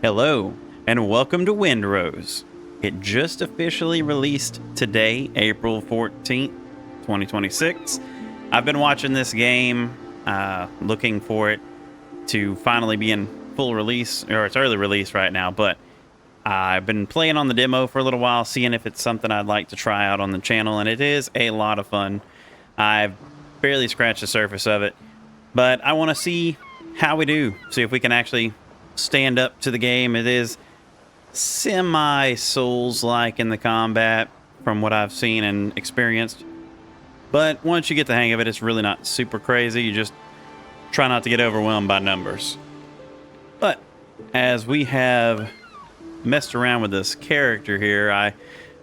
Hello, and welcome to Windrose. It just officially released today, April 14th, 2026. I've been watching this game, looking for it to finally be in full release, or it's early release right now, but I've been playing on the demo for a little while, seeing if it's something I'd like to try out on the channel, and it is a lot of fun. I've barely scratched the surface of it, but I want to see how we do, see if we can actually stand up to the game. It is semi-Souls-like in the combat from what I've seen and experienced, but once you get the hang of it, it's really not super crazy. You just try not to get overwhelmed by numbers. But as we have messed around with this character here, I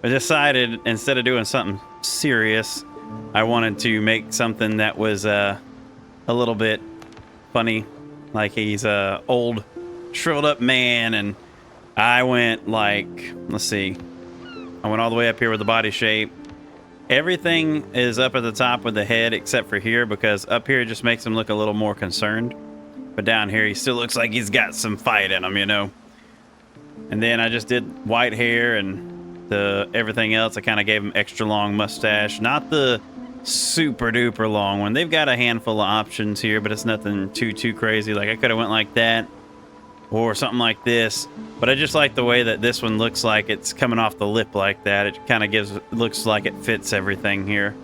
decided instead of doing something serious, I wanted to make something that was a little bit funny, like he's a old shriveled up man, and I went like, let's see, I went all the way up here with the body shape. Everything is up at the top with the head except for here, because up here it just makes him look a little more concerned, but down here he still looks like he's got some fight in him, you know. And then I just did white hair, and everything else I kind of gave him extra long mustache, not the super duper long one. They've got a handful of options here, but it's nothing too crazy. Like I could have went like that or something like this, but I just like the way that this one looks like it's coming off the lip like that. It kind of looks like it fits everything here.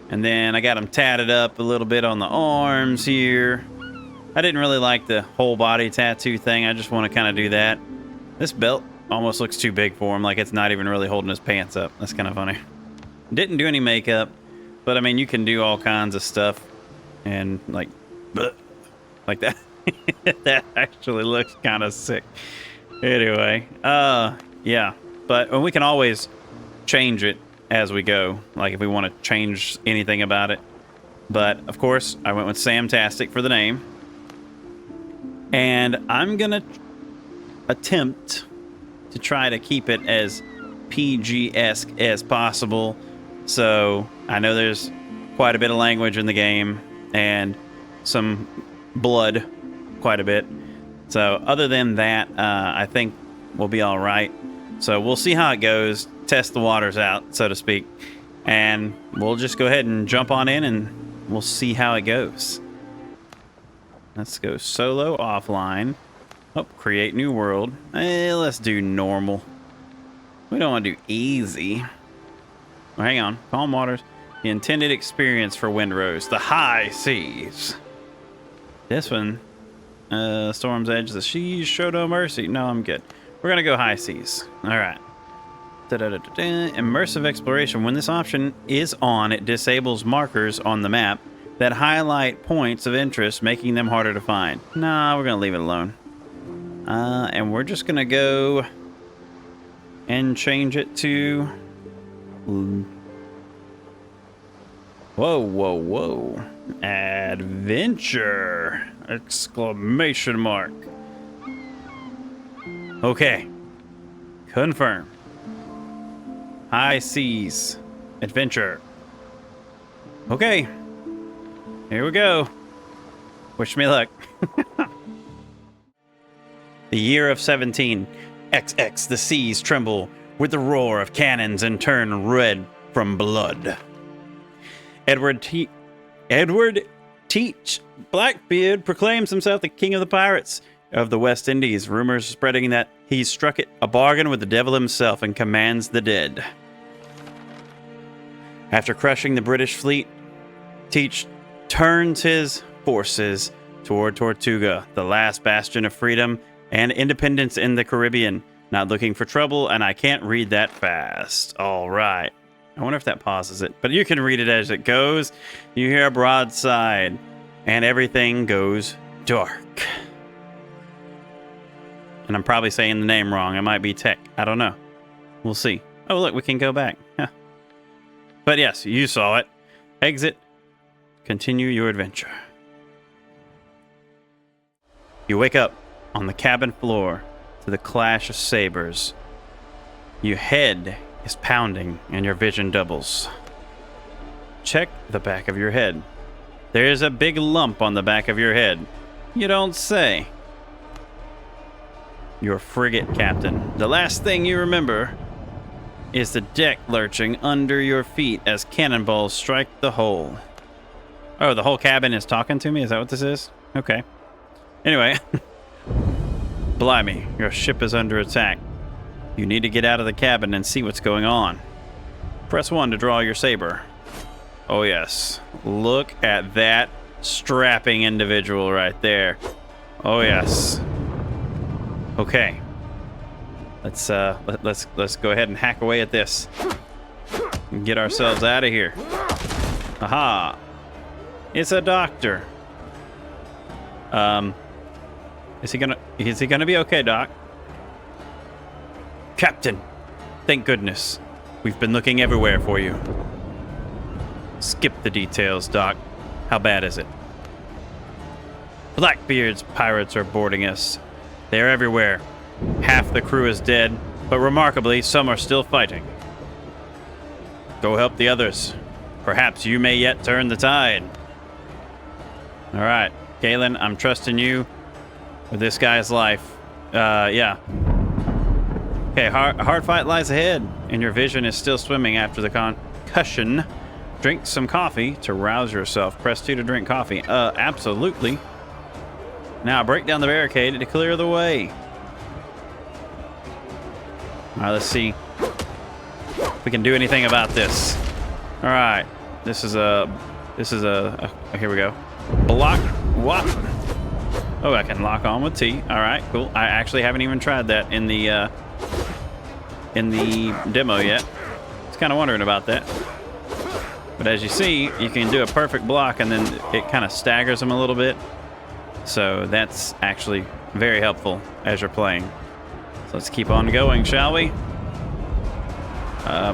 And then I got them tatted up a little bit on the arms here. I didn't really like the whole body tattoo thing. I just want to kind of do that. This belt almost looks too big for him, like it's not even really holding his pants up. That's kind of funny. Didn't do any makeup, but I mean, you can do all kinds of stuff and like that. That actually looks kind of sick. Anyway, yeah, but we can always change it as we go, like if we want to change anything about it. But of course, I went with Samtastik for the name, and I'm gonna attempt to try to keep it as PG-esque as possible. So I know there's quite a bit of language in the game and some blood, quite a bit. So other than that, I think we'll be all right. So we'll see how it goes, test the waters out, so to speak, and we'll just go ahead and jump on in and we'll see how it goes. Let's go solo, offline. Oh, create new world. Let's do normal. We don't want to do easy. Well, hang on. Calm waters. The intended experience for Windrose. The high seas. This one. Storm's Edge. The seas show no mercy. No, I'm good. We're going to go high seas. All right. Immersive exploration. When this option is on, it disables markers on the map that highlight points of interest, making them harder to find. Nah, we're going to leave it alone. And we're just going to go and change it to... Whoa. Adventure! Exclamation mark. Okay. Confirm. High seas. Adventure. Okay. Here we go. Wish me luck. The year of 17. XX, the seas tremble with the roar of cannons and turn red from blood. Edward Teach Blackbeard proclaims himself the king of the pirates of the West Indies. Rumors spreading that he's struck it a bargain with the devil himself and commands the dead. After crushing the British fleet, Teach turns his forces toward Tortuga, the last bastion of freedom and independence in the Caribbean. Not looking for trouble, and I can't read that fast. All right. I wonder if that pauses it, but you can read it as it goes. You hear a broadside, and everything goes dark. And I'm probably saying the name wrong. It might be Tech. I don't know. We'll see. Oh, look, we can go back. Huh. But yes, you saw it. Exit. Continue your adventure. You wake up on the cabin floor to the clash of sabers. Your head is pounding and your vision doubles. Check the back of your head. There's a big lump on the back of your head. You don't say. Your frigate captain. The last thing you remember is the deck lurching under your feet as cannonballs strike the hull. Oh, the whole cabin is talking to me? Is that what this is? Okay. Anyway. Blimey, your ship is under attack. You need to get out of the cabin and see what's going on. Press 1 to draw your saber. Oh yes. Look at that strapping individual right there. Oh yes. Okay. Let's go ahead and hack away at this. And get ourselves out of here. Aha. It's a doctor. Is he gonna be okay, Doc? Captain, thank goodness. We've been looking everywhere for you. Skip the details, Doc. How bad is it? Blackbeard's pirates are boarding us. They are everywhere. Half the crew is dead, but remarkably, some are still fighting. Go help the others. Perhaps you may yet turn the tide. All right, Galen, I'm trusting you with this guy's life. Yeah. Okay, hard fight lies ahead, and your vision is still swimming after the concussion. Drink some coffee to rouse yourself. Press 2 to drink coffee. Absolutely. Now break down the barricade to clear the way. All right, let's see if we can do anything about this. All right, this is a here we go. Block. What? Oh, I can lock on with T. All right, cool. I actually haven't even tried that in the demo yet. I was kind of wondering about that. But as you see, you can do a perfect block, and then it kind of staggers them a little bit. So that's actually very helpful as you're playing. So let's keep on going, shall we?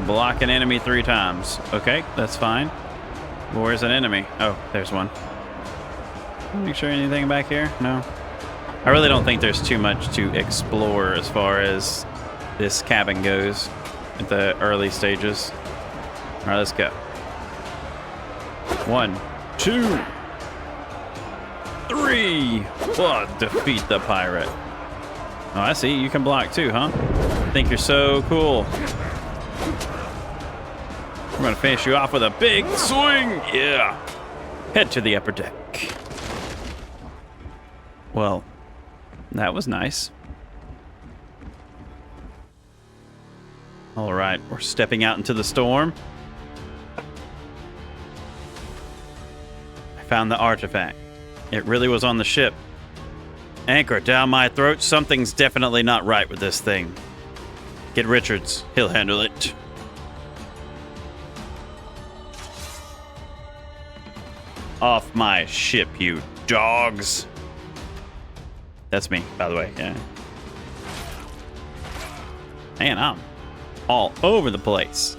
Block an enemy 3 times. Okay, that's fine. Well, where's an enemy? Oh, there's one. Make sure anything back here? No. I really don't think there's too much to explore as far as this cabin goes at the early stages. All right, let's go. 1, 2, 3. What? Defeat the pirate. Oh, I see. You can block too, huh? Think you're so cool. We're gonna finish you off with a big swing. Yeah. Head to the upper deck. Well, that was nice. All right, we're stepping out into the storm. I found the artifact. It really was on the ship. Anchor down my throat. Something's definitely not right with this thing. Get Richards. He'll handle it. Off my ship, you dogs. That's me, by the way. Yeah. Man, I'm all over the place.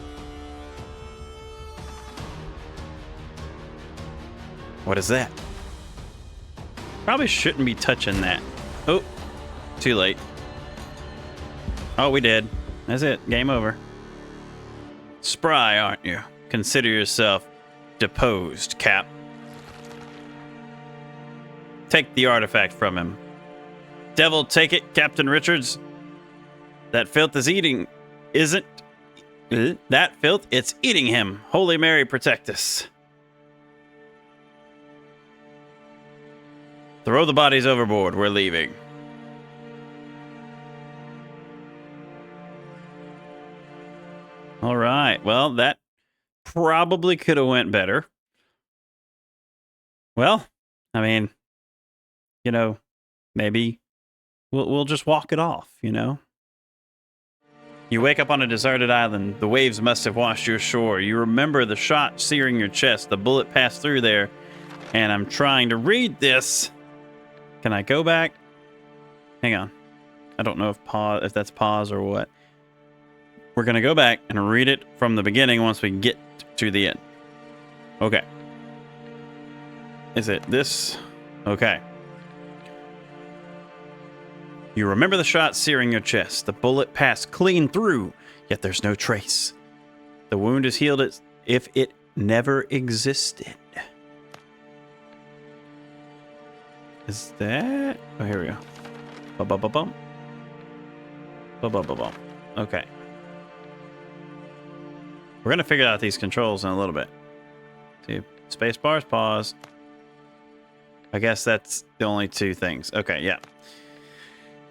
What is that? Probably shouldn't be touching that. Oh, too late. Oh, we did. That's it. Game over. Spry, aren't you? Consider yourself deposed, Cap. Take the artifact from him. Devil, take it, Captain Richards. That filth is eating... Isn't... That filth, it's eating him. Holy Mary, protect us. Throw the bodies overboard. We're leaving. All right. Well, that probably could have went better. Well, I mean, you know, maybe we'll just walk it off, you know? You wake up on a deserted island. The waves must have washed you ashore. You remember the shot searing your chest. The bullet passed through there. And I'm trying to read this. Can I go back? Hang on. I don't know if that's pause or what. We're going to go back and read it from the beginning once we get to the end. Okay. Is it this? Okay. You remember the shot searing your chest. The bullet passed clean through, yet there's no trace. The wound is healed as if it never existed. Is that... Oh, here we go. Bum, bum, bum, bum. Boom, boom, boom, boom. Okay. We're going to figure out these controls in a little bit. See, space bars, pause. I guess that's the only two things. Okay, yeah.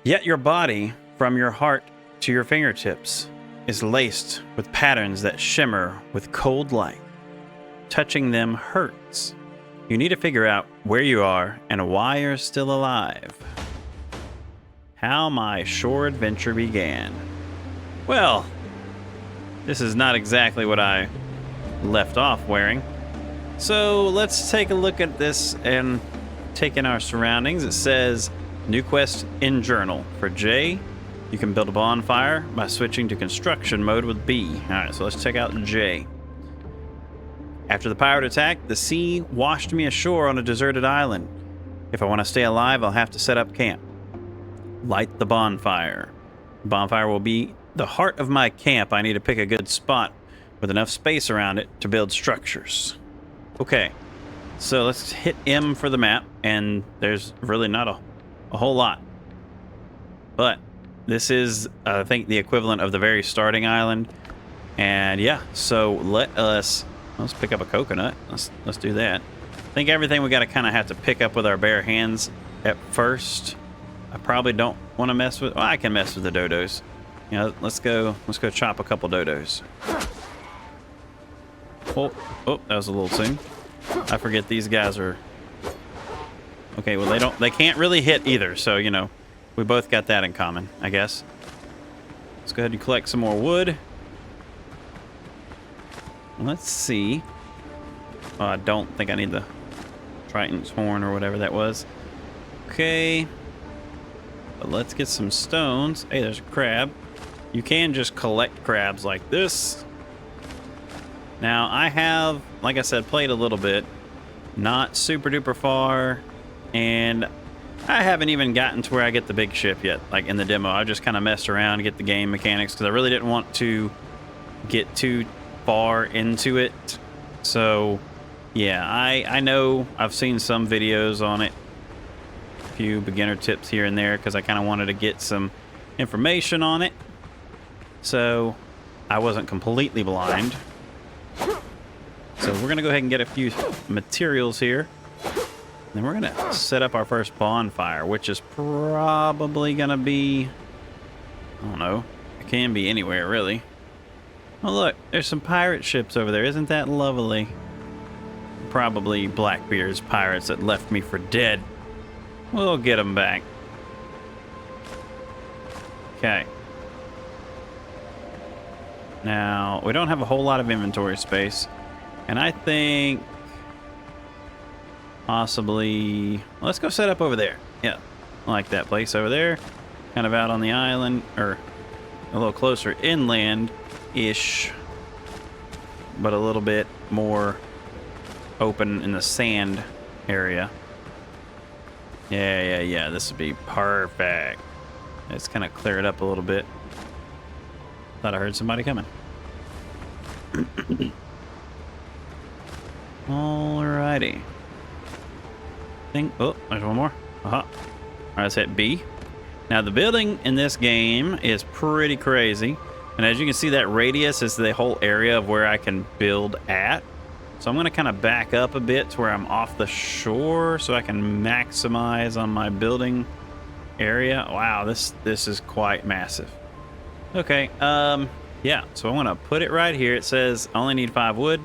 Yet your body, from your heart to your fingertips, is laced with patterns that shimmer with cold light. Touching them hurts. You need to figure out where you are and why you're still alive. How my shore adventure began. Well, this is not exactly what I left off wearing. So let's take a look at this and take in our surroundings. It says new quest in journal. For J, you can build a bonfire by switching to construction mode with B. All right, so let's check out J. After the pirate attack, the sea washed me ashore on a deserted island. If I want to stay alive, I'll have to set up camp. Light the bonfire. The bonfire will be the heart of my camp. I need to pick a good spot with enough space around it to build structures. Okay, so let's hit M for the map, and there's really not a whole lot. But this is, I think, the equivalent of the very starting island. And yeah, so let's pick up a coconut. Let's do that. I think everything we got to kind of have to pick up with our bare hands at first. I probably don't want to mess with. Well, I can mess with the dodos. You know, let's go chop a couple dodos. Oh, that was a little soon. I forget these guys are. Okay, well they can't really hit either. So you know, we both got that in common, I guess. Let's go ahead and collect some more wood. Let's see. Oh, I don't think I need the Triton's horn or whatever that was. Okay. But let's get some stones. Hey, there's a crab. You can just collect crabs like this. Now, I have, like I said, played a little bit. Not super duper far. And I haven't even gotten to where I get the big ship yet, like in the demo. I just kind of messed around to get the game mechanics because I really didn't want to get too far into it. So yeah, I know I've seen some videos on it, a few beginner tips here and there, because I kind of wanted to get some information on it, so I wasn't completely blind. So we're gonna go ahead and get a few materials here, then we're gonna set up our first bonfire, which is probably gonna be, I don't know, it can be anywhere really. Oh look, there's some pirate ships over there. Isn't that lovely? Probably Blackbeard's pirates that left me for dead. We'll get them back. Okay. Now, we don't have a whole lot of inventory space. And I think possibly, let's go set up over there. Yeah, I like that place over there. Kind of out on the island, or a little closer inland-ish, but a little bit more open in the sand area. Yeah, this would be perfect. Let's kind of clear it up a little bit. Thought I heard somebody coming. Alrighty. Oh, there's one more. Alright, let's hit B. Now the building in this game is pretty crazy. And as you can see, that radius is the whole area of where I can build at. So I'm going to kind of back up a bit to where I'm off the shore so I can maximize on my building area. Wow, this is quite massive. Okay, yeah, so I want to put it right here. It says I only need 5 wood.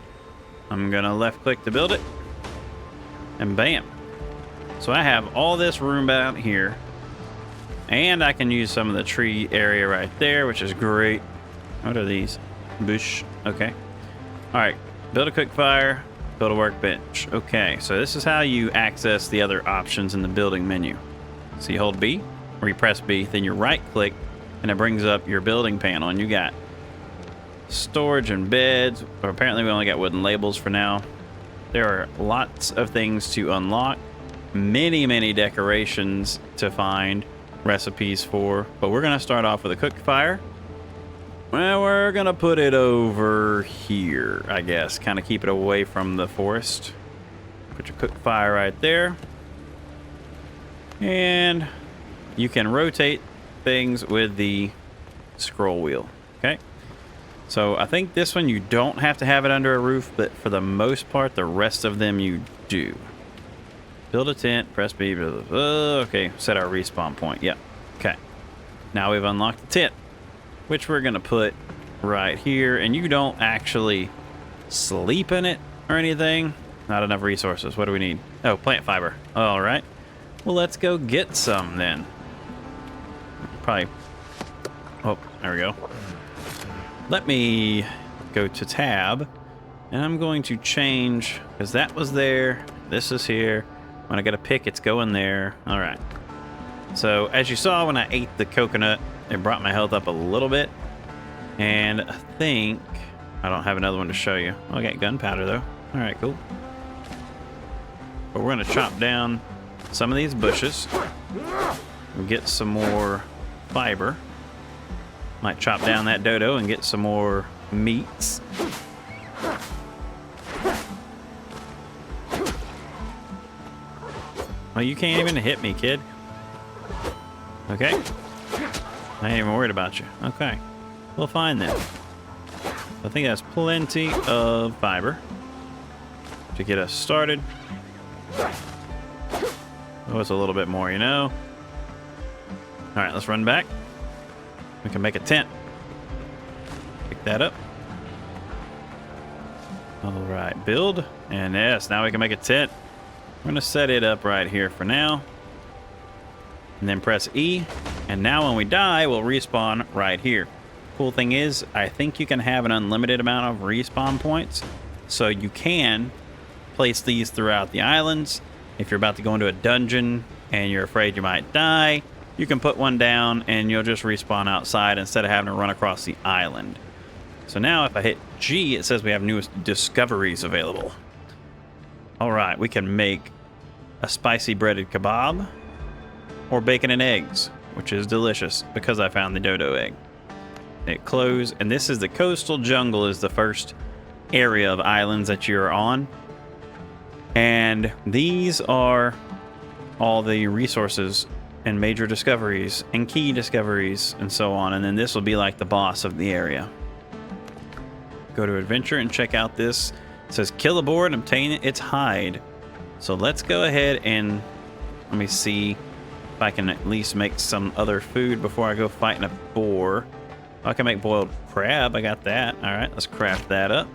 I'm going to left click to build it. And bam. So I have all this room out here. And I can use some of the tree area right there, which is great. What are these? Bush. Okay. All right. Build a cook fire. Build a workbench. Okay. So this is how you access the other options in the building menu. So you hold B, or you press B, then you right click, and it brings up your building panel. And you got storage and beds. Or apparently we only got wooden labels for now. There are lots of things to unlock. Many decorations to find. Recipes for, but we're gonna start off with a cook fire. Well, we're gonna put it over here, I guess, kind of keep it away from the forest. Put your cook fire right there, and you can rotate things with the scroll wheel. Okay. So I think this one you don't have to have it under a roof, but for the most part, the rest of them you do. Build a tent, press B. Okay, set our respawn point. Yep. Okay. Now we've unlocked the tent, which we're going to put right here. And you don't actually sleep in it or anything. Not enough resources. What do we need? Oh, plant fiber. All right. Well, let's go get some then. Probably. Oh, there we go. Let me go to tab. And I'm going to change, because that was there. This is here. When I get a pick, it's going there. All right. So as you saw when I ate the coconut, it brought my health up a little bit. And I think I don't have another one to show you. I got gunpowder though. All right, cool. But we're gonna chop down some of these bushes. We'll get some more fiber. Might chop down that dodo and get some more meats. Well, you can't even hit me, kid. Okay. I ain't even worried about you. Okay. We'll find them. I think that's plenty of fiber to get us started. Oh, it's a little bit more, you know. All right, let's run back. We can make a tent. Pick that up. All right, build. And yes, now we can make a tent. We're gonna set it up right here for now. And then press E. And now when we die, we'll respawn right here. Cool thing is, I think you can have an unlimited amount of respawn points. So you can place these throughout the islands. If you're about to go into a dungeon and you're afraid you might die, you can put one down and you'll just respawn outside instead of having to run across the island. So now if I hit G, it says we have new discoveries available. All right, we can make a spicy breaded kebab or bacon and eggs, which is delicious because I found the dodo egg. It closed, and this is the coastal jungle is the first area of islands that you're on. And these are all the resources and major discoveries and key discoveries and so on. And then this will be like the boss of the area. Go to adventure and check out this. It says kill a boar and obtain its hide. So let's go ahead and let me see if I can at least make some other food before I go fighting a boar. I can make boiled crab. I got that. All right, let's craft that up.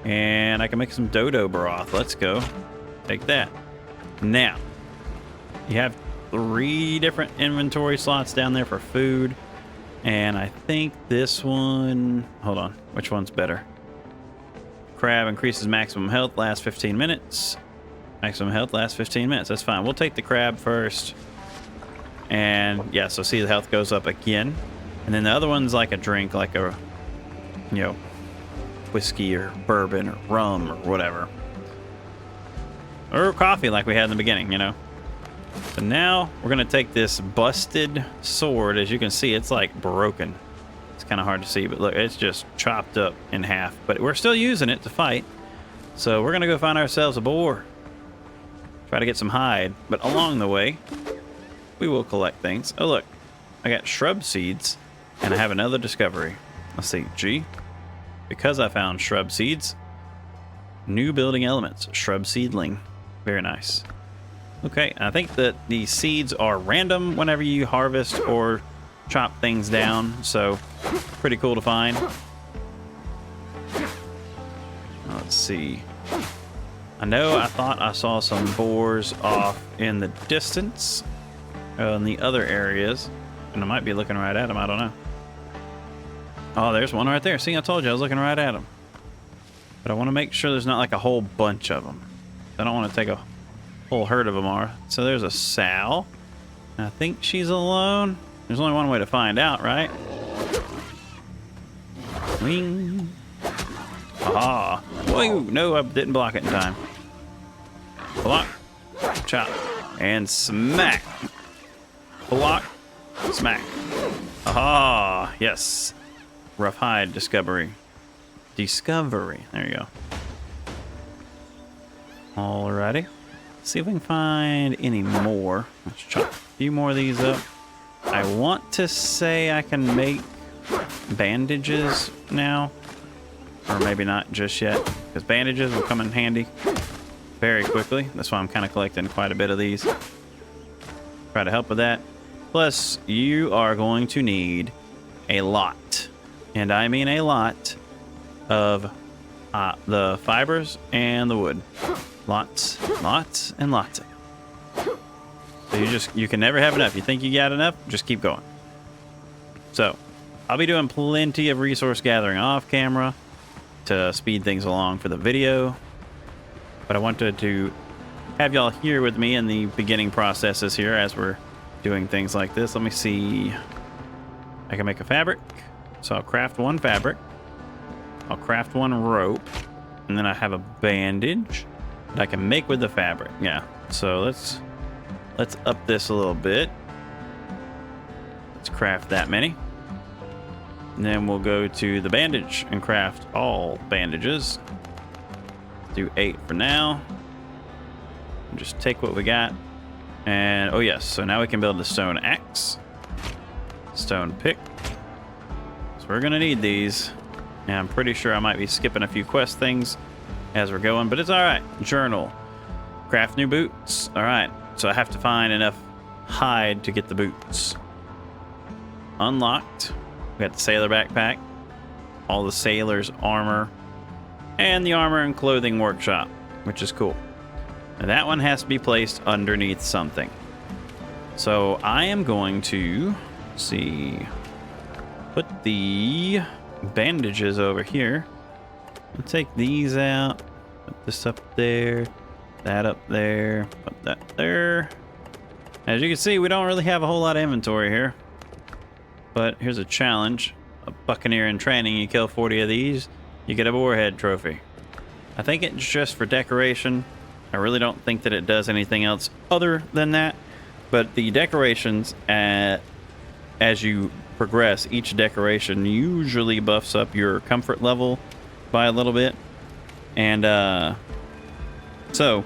And I can make some dodo broth. Let's go. Take that. Now, you have 3 different inventory slots down there for food. And I think this one... Hold on. Which one's better? Crab increases maximum health, lasts 15 minutes. Maximum health lasts 15 minutes. That's fine. We'll take the crab first. And yeah, so see the health goes up again. And then the other one's like a drink, like a, you know, whiskey or bourbon or rum or whatever. Or coffee like we had in the beginning, you know. So now we're going to take this busted sword. As you can see, it's like broken. It's kind of hard to see, but look, it's just chopped up in half. But we're still using it to fight. So we're going to go find ourselves a boar. Try to get some hide. But along the way, we will collect things. Oh, look. I got shrub seeds. And I have another discovery. Let's see. G. Because I found shrub seeds. New building elements. Shrub seedling. Very nice. Okay. I think that the seeds are random whenever you harvest or chop things down. So, pretty cool to find. Let's see. I know I thought I saw some boars off in the distance. In the other areas. And I might be looking right at them. I don't know. Oh, there's one right there. See, I told you I was looking right at them. But I want to make sure there's not like a whole bunch of them. I don't want to take a whole herd of them are. So there's a sow. I think she's alone. There's only one way to find out, right? Wing. Ah. Whoa. No, I didn't block it in time. Block. Chop. And smack. Block. Smack. Aha. Yes. Rough hide discovery. Discovery. There you go. Alrighty. See if we can find any more. Let's chop a few more of these up. I want to say I can make bandages now. Or maybe not just yet, because bandages will come in handy very quickly. That's why I'm kind of collecting quite a bit of these. Try to help with that. Plus, you are going to need a lot, and I mean a lot, of the fibers and the wood. Lots, and lots of them. So you can never have enough. You think you got enough, just keep going. So, I'll be doing plenty of resource gathering off camera to speed things along for the video. But I wanted to have y'all here with me in the beginning processes here as we're doing things like this. Let me see. I can make a fabric. So I'll craft one fabric. I'll craft one rope. And then I have a bandage that I can make with the fabric. Yeah. So let's up this a little bit. Let's craft that many. And then we'll go to the bandage and craft all bandages. Do 8 for now. And just take what we got. And, oh yes, so now we can build the stone axe. Stone pick. So we're gonna need these. And I'm pretty sure I might be skipping a few quest things as we're going, but it's alright. Journal. Craft new boots. Alright, so I have to find enough hide to get the boots. Unlocked. We got the sailor backpack, all the sailor's armor, and the armor and clothing workshop, which is cool. Now that one has to be placed underneath something. So I am going to, put the bandages over here. I'll take these out, put this up there, that up there, put that there. As you can see, we don't really have a whole lot of inventory here. But here's a challenge. A buccaneer in training, you kill 40 of these, you get a boarhead trophy. I think it's just for decoration. I really don't think that it does anything else other than that. But the decorations, as you progress, each decoration usually buffs up your comfort level by a little bit. And so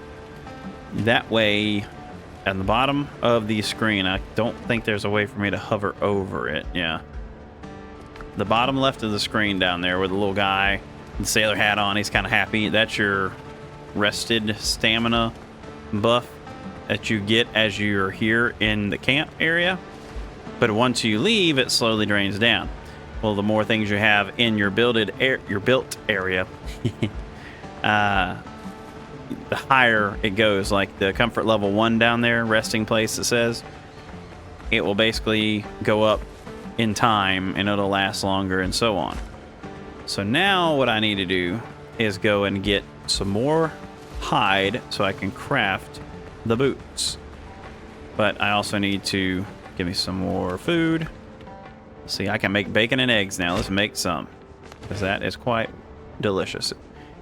that way, at the bottom of the screen, I don't think there's a way for me to hover over it. Yeah. The bottom left of the screen down there with the little guy, the sailor hat on, he's kind of happy. That's your rested stamina buff that you get as you're here in the camp area. But once you leave, it slowly drains down. Well, the more things you have in your built area, the higher it goes. Like the comfort level 1 down there, resting place, it says, it will basically go up in time and it'll last longer and so on. So now what I need to do is go and get some more hide so I can craft the boots. But I also need to give me some more food. See, I can make bacon and eggs now. Let's make some, because that is quite delicious. It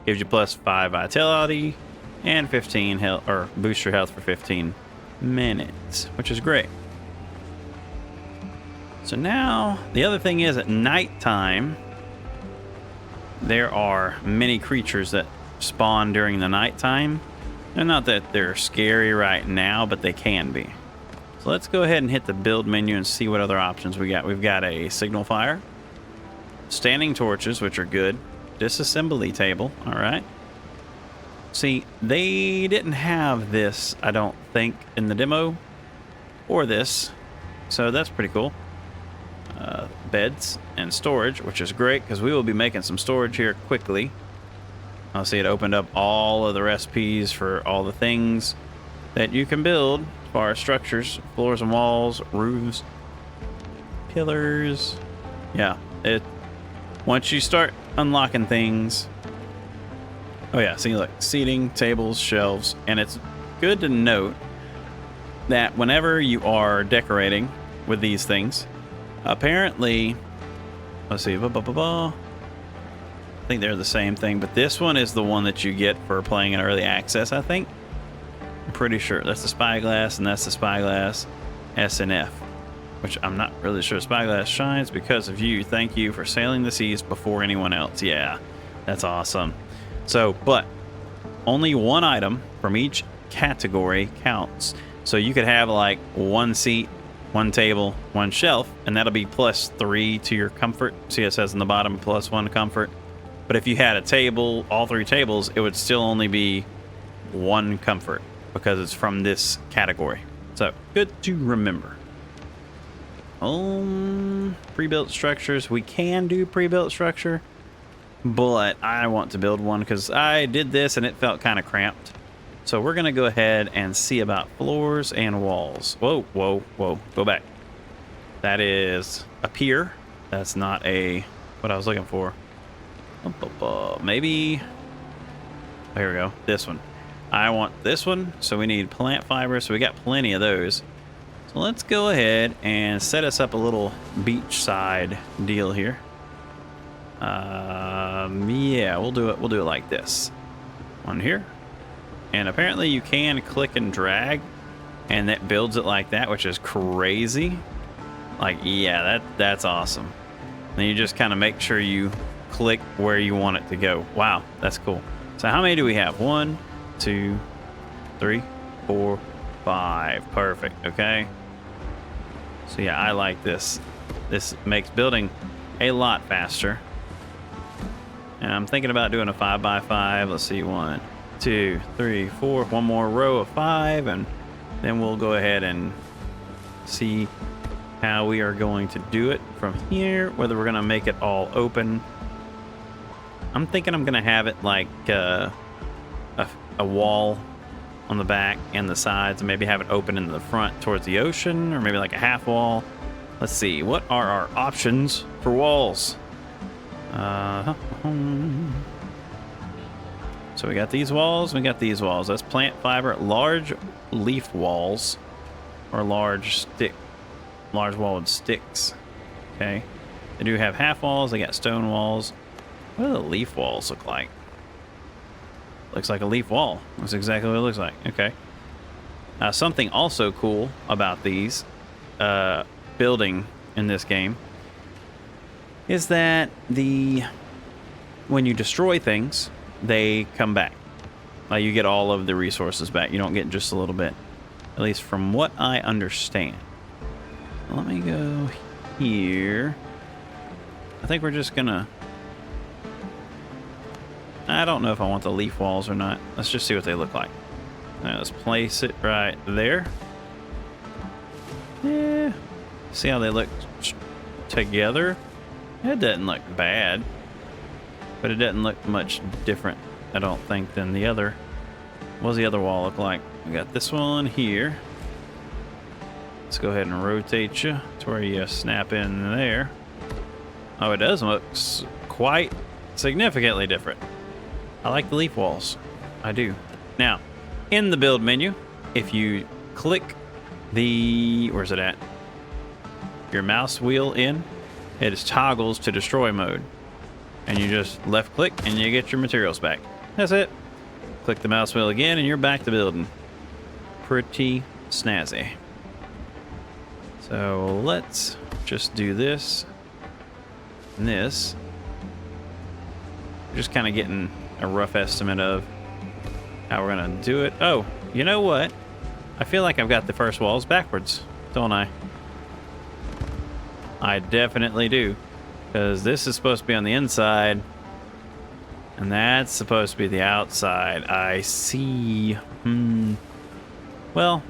gives you plus 5 vitality and 15 health, or boost your health for 15 minutes, which is great. So now the other thing is, at nighttime there are many creatures that spawn during the nighttime. And not that they're scary right now, but they can be. So let's go ahead and hit the build menu and see what other options we got. We've got a signal fire, standing torches, which are good, disassembly table. All right. See, they didn't have this, I don't think, in the demo, or this, so that's pretty cool. Beds and storage, which is great because we will be making some storage here quickly. I'll see it opened up all of the recipes for all the things that you can build as far as structures, floors and walls, roofs, pillars. Yeah, once you start unlocking things. Oh yeah, see, look, seating, tables, shelves, and it's good to note that whenever you are decorating with these things, apparently, let's see, I think they're the same thing, but this one is the one that you get for playing in early access, I think. I'm pretty sure. That's the spyglass, and that's the spyglass SNF, which I'm not really sure. Spyglass shines because of you. Thank you for sailing the seas before anyone else. Yeah, that's awesome. So, but only one item from each category counts. So you could have like one seat, 1 table, 1 shelf, and that'll be +3 to your comfort. See, it says in the bottom +1 comfort. But if you had a table, all 3 tables, it would still only be 1 comfort because it's from this category. So good to remember. Pre-built structures. We can do pre-built structure, but I want to build one because I did this and it felt kind of cramped. So we're gonna go ahead and see about floors and walls. Whoa, whoa, whoa! Go back. That is a pier. That's not what I was looking for. Maybe. Oh, here we go. This one. I want this one. So we need plant fiber. So we got plenty of those. So let's go ahead and set us up a little beachside deal here. Yeah, we'll do it. We'll do it like this. One here. And apparently you can click and drag, and that builds it like that, which is crazy. Like, yeah, that's awesome. Then you just kind of make sure you click where you want it to go. Wow, that's cool. So how many do we have? 1, 2, 3, 4, 5. Perfect. Okay. So yeah, I like this. This makes building a lot faster. And I'm thinking about doing a 5x5. Let's see, 1, 2, 3, 4. One more row of 5, and then we'll go ahead and see how we are going to do it from here. Whether we're gonna make it all open. I'm thinking I'm gonna have it like a wall on the back and the sides, and maybe have it open in the front towards the ocean, or maybe like a half wall. Let's see, what are our options for walls? So we got these walls, we got these walls. That's plant fiber, large leaf walls, or large walled sticks. Okay, they do have half walls. They got stone walls. What do the leaf walls look like? Looks like a leaf wall. That's exactly what it looks like. Okay. Something also cool about these building in this game is that when you destroy things, they come back. You get all of the resources back. You don't get just a little bit, at least from what I understand. Let me go here. I think we're just gonna. I don't know if I want the leaf walls or not. Let's just see what they look like. Let's place it right there. Yeah. See how they look together? It doesn't look bad, but it doesn't look much different, I don't think, than the other. What does the other wall look like? We got this one here. Let's go ahead and rotate you to where you snap in there. Oh, it does look quite significantly different. I like the leaf walls. I do. Now, in the build menu, if you click where's it at? Your mouse wheel in, it is toggles to destroy mode. And you just left click and you get your materials back. That's it. Click the mouse wheel again and you're back to building. Pretty snazzy. So let's just do this and this. Just kind of getting a rough estimate of how we're gonna do it. Oh, you know what? I feel like I've got the first walls backwards, don't I? I definitely do, because this is supposed to be on the inside and that's supposed to be the outside. I see. Well,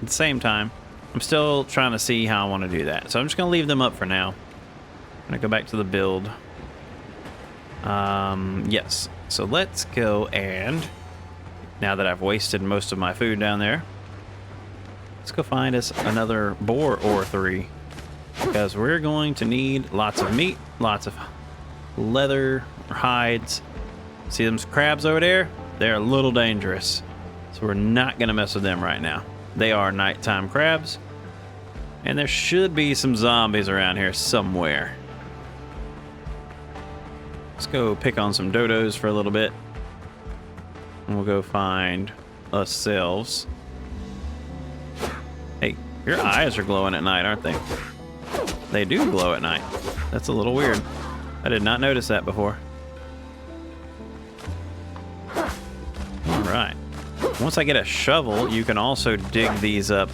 at the same time, I'm still trying to see how I want to do that, so I'm just gonna leave them up for now. I'm gonna go back to the build. Yes. So let's go, and now that I've wasted most of my food down there, let's go find us another boar or 3, because we're going to need lots of meat, lots of leather or hides. See them crabs over there? They're a little dangerous, so we're not gonna mess with them right now. They are nighttime crabs, and there should be some zombies around here somewhere. Let's go pick on some dodos for a little bit. And we'll go find ourselves. Hey, your eyes are glowing at night, aren't they? They do glow at night. That's a little weird. I did not notice that before. All right. Once I get a shovel, you can also dig these up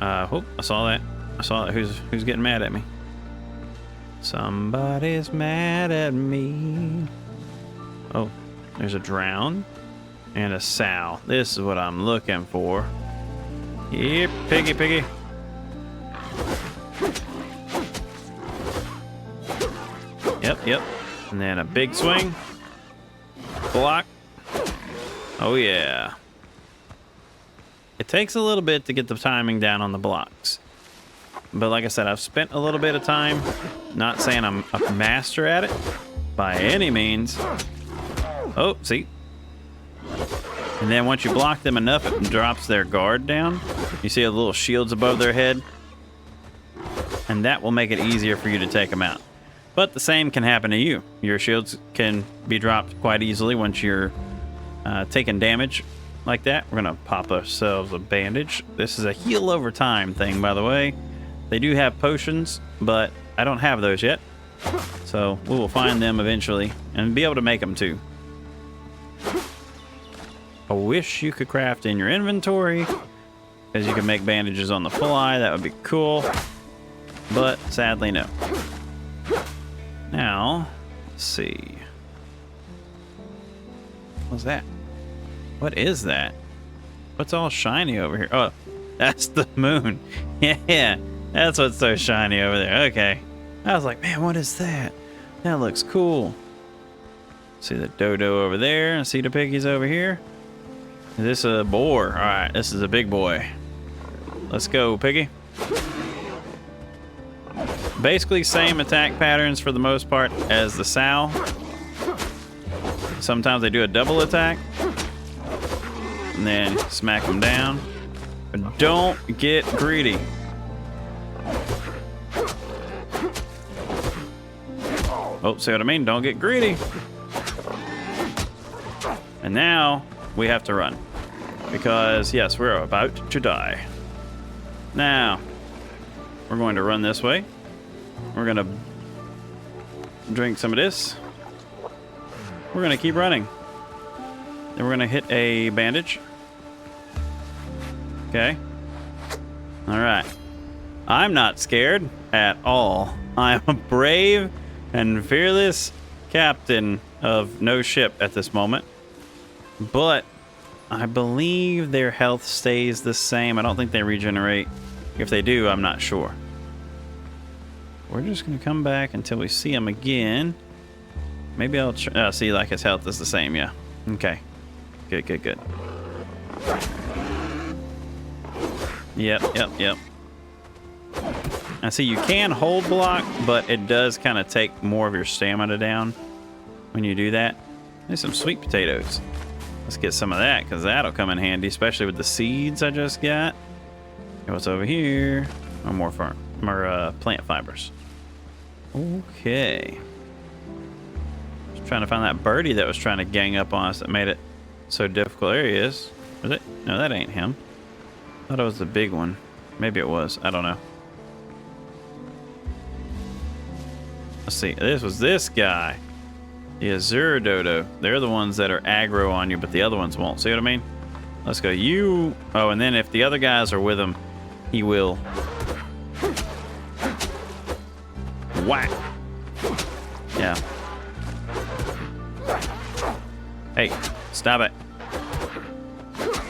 Oh, I saw that. I saw that. Who's getting mad at me? Somebody's mad at me. Oh, there's a drown and a sow. This is what I'm looking for. Yep, piggy. Yep. And then a big swing. Block. Oh, yeah. It takes a little bit to get the timing down on the blocks. But like I said, I've spent a little bit of time. Not saying I'm a master at it by any means. Oh, see? And then once you block them enough, it drops their guard down. You see the little shields above their head? And that will make it easier for you to take them out. But the same can happen to you. Your shields can be dropped quite easily once you're taking damage like that. We're going to pop ourselves a bandage. This is a heal over time thing, by the way. They do have potions, but I don't have those yet. So we will find them eventually and be able to make them too. I wish you could craft in your inventory, because you can make bandages on the fly. That would be cool. But sadly, no. Now, let's see. What's that? What is that? What's all shiny over here? Oh, that's the moon. Yeah, that's what's so shiny over there. Okay. I was like, man, what is that? That looks cool. See the dodo over there and see the piggies over here. Is this a boar? All right, this is a big boy. Let's go, piggy. Basically same attack patterns for the most part as the sow. Sometimes they do a double attack and then smack them down. But don't get greedy. Oh, see what I mean? Don't get greedy. And now we have to run. Because, yes, we're about to die. Now, we're going to run this way. We're going to drink some of this. We're going to keep running. Then we're going to hit a bandage. Okay. All right. I'm not scared at all. I'm a brave and fearless captain of no ship at this moment. But I believe their health stays the same. I don't think they regenerate. If they do, I'm not sure. We're just going to come back until we see him again. Maybe I'll see like his health is the same. Yeah. Okay. Good. Yep. I see you can hold block, but it does kind of take more of your stamina down when you do that. There's some sweet potatoes. Let's get some of that, because that'll come in handy, especially with the seeds I just got. Okay, what's over here? Oh, more plant fibers. Okay. Just trying to find that birdie that was trying to gang up on us that made it so difficult. There he is. Was it? No, that ain't him. I thought it was the big one. Maybe it was. I don't know. Let's see. This was this guy. The Azure Dodo. They're the ones that are aggro on you, but the other ones won't. See what I mean? Let's go. You. Oh, and then if the other guys are with him, he will. Whack. Yeah. Hey, stop it.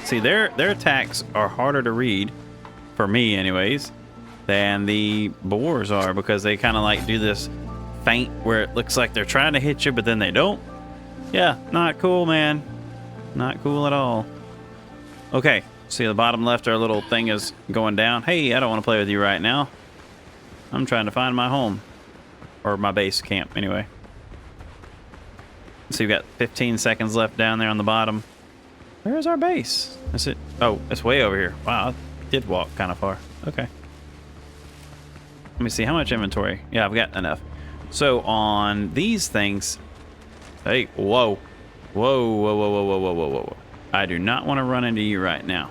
See, their attacks are harder to read, for me anyways, than the boars are, because they kind of like do this feint where it looks like they're trying to hit you, but then they don't. Yeah, not cool, man. Not cool at all. Okay, see the bottom left, our little thing is going down. Hey, I don't want to play with you right now. I'm trying to find my home. Or my base camp, anyway. So you've got 15 seconds left down there on the bottom. Where's our base? Is it? Oh, it's way over here. Wow, I did walk kind of far. Okay. Let me see, how much inventory? Yeah, I've got enough. So on these things... Hey, whoa. Whoa. I do not want to run into you right now.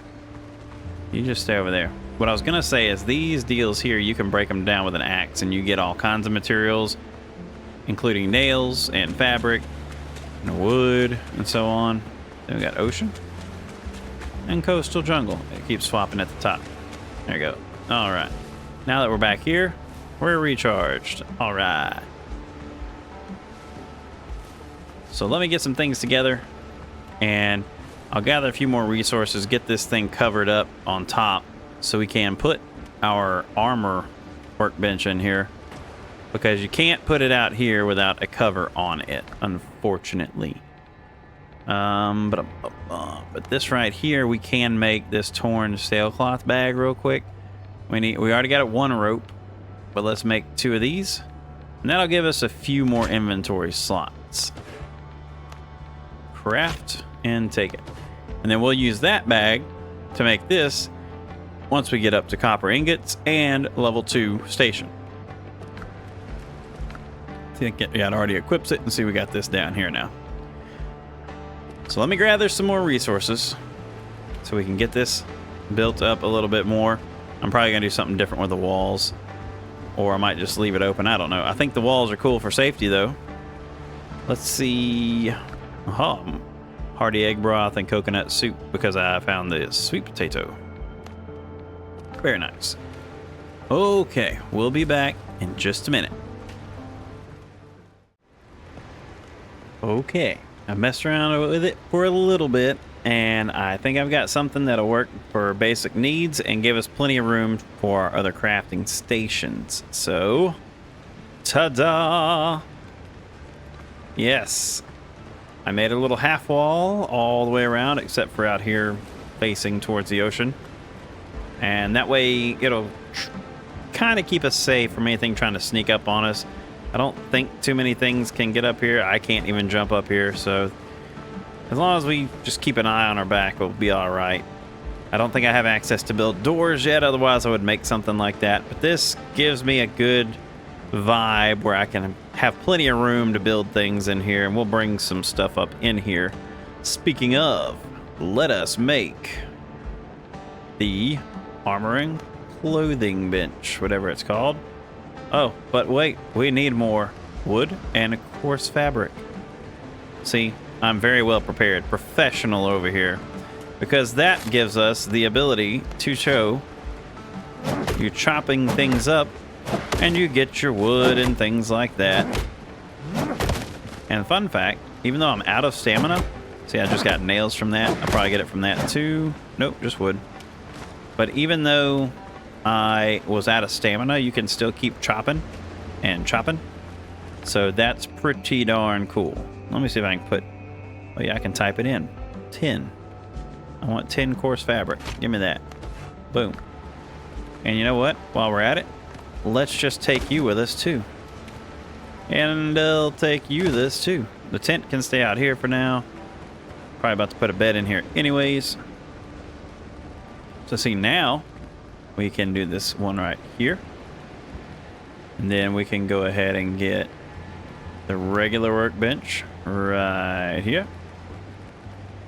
You just stay over there. What I was going to say is these deals here, you can break them down with an axe and you get all kinds of materials, including nails and fabric and wood and so on. Then we got ocean and coastal jungle. It keeps swapping at the top. There you go. All right. Now that we're back here, we're recharged. All right. So let me get some things together, and I'll gather a few more resources, get this thing covered up on top so we can put our armor workbench in here, because you can't put it out here without a cover on it, unfortunately. But this right here, we can make this torn sailcloth bag real quick. We already got one rope, but let's make 2 of these, and that'll give us a few more inventory slots. Craft and take it, and then we'll use that bag to make this once we get up to copper ingots and level 2 station. I think it already equips it, and see we got this down here now. So let me gather some more resources so we can get this built up a little bit more. I'm probably gonna do something different with the walls, or I might just leave it open. I don't know. I think the walls are cool for safety though. Let's see. Hearty egg broth and coconut soup, because I found the sweet potato. Very nice. Okay, we'll be back in just a minute. Okay, I messed around with it for a little bit, and I think I've got something that'll work for basic needs and give us plenty of room for our other crafting stations. So, ta-da! Yes, I made a little half wall all the way around, except for out here facing towards the ocean. And that way it'll kind of keep us safe from anything trying to sneak up on us. I don't think too many things can get up here. I can't even jump up here, so as long as we just keep an eye on our back, we'll be all right. I don't think I have access to build doors yet, otherwise I would make something like that. But this gives me a good vibe where I can have plenty of room to build things in here, and we'll bring some stuff up in here. Speaking of, let us make the armoring clothing bench, whatever it's called. Oh, but wait, we need more wood and of course fabric. See, I'm very well prepared, professional over here, because that gives us the ability to show you chopping things up and you get your wood and things like that. And fun fact, even though I'm out of stamina, see, I just got nails from that. I'll probably get it from that too. Nope, just wood. But even though I was out of stamina, you can still keep chopping and chopping. So that's pretty darn cool. Let me see if I can put, oh yeah, I can type it in. 10. I want 10 coarse fabric. Give me that. Boom. And you know what? While we're at it, let's just take you with us too. And I'll take you this too. The tent can stay out here for now. Probably about to put a bed in here anyways. So see, now we can do this one right here. And then we can go ahead and get the regular workbench right here.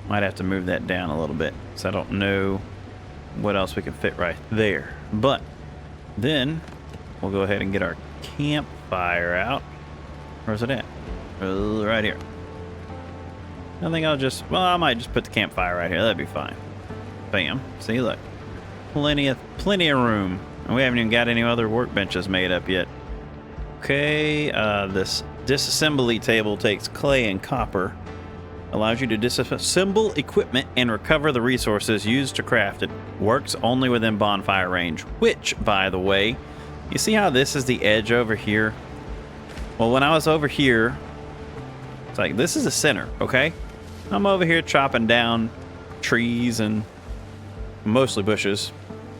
Might have to move that down a little bit, so I don't know what else we can fit right there. But then we'll go ahead and get our campfire out. Where's it at? Right here. I think I'll just, well, I might just put the campfire right here. That'd be fine. Bam. See, look. Plenty of room. And we haven't even got any other workbenches made up yet. Okay, this disassembly table takes clay and copper. Allows you to disassemble equipment and recover the resources used to craft it. Works only within bonfire range. Which, by the way, you see how this is the edge over here? Well, when I was over here, it's like, this is the center, okay? I'm over here chopping down trees and mostly bushes.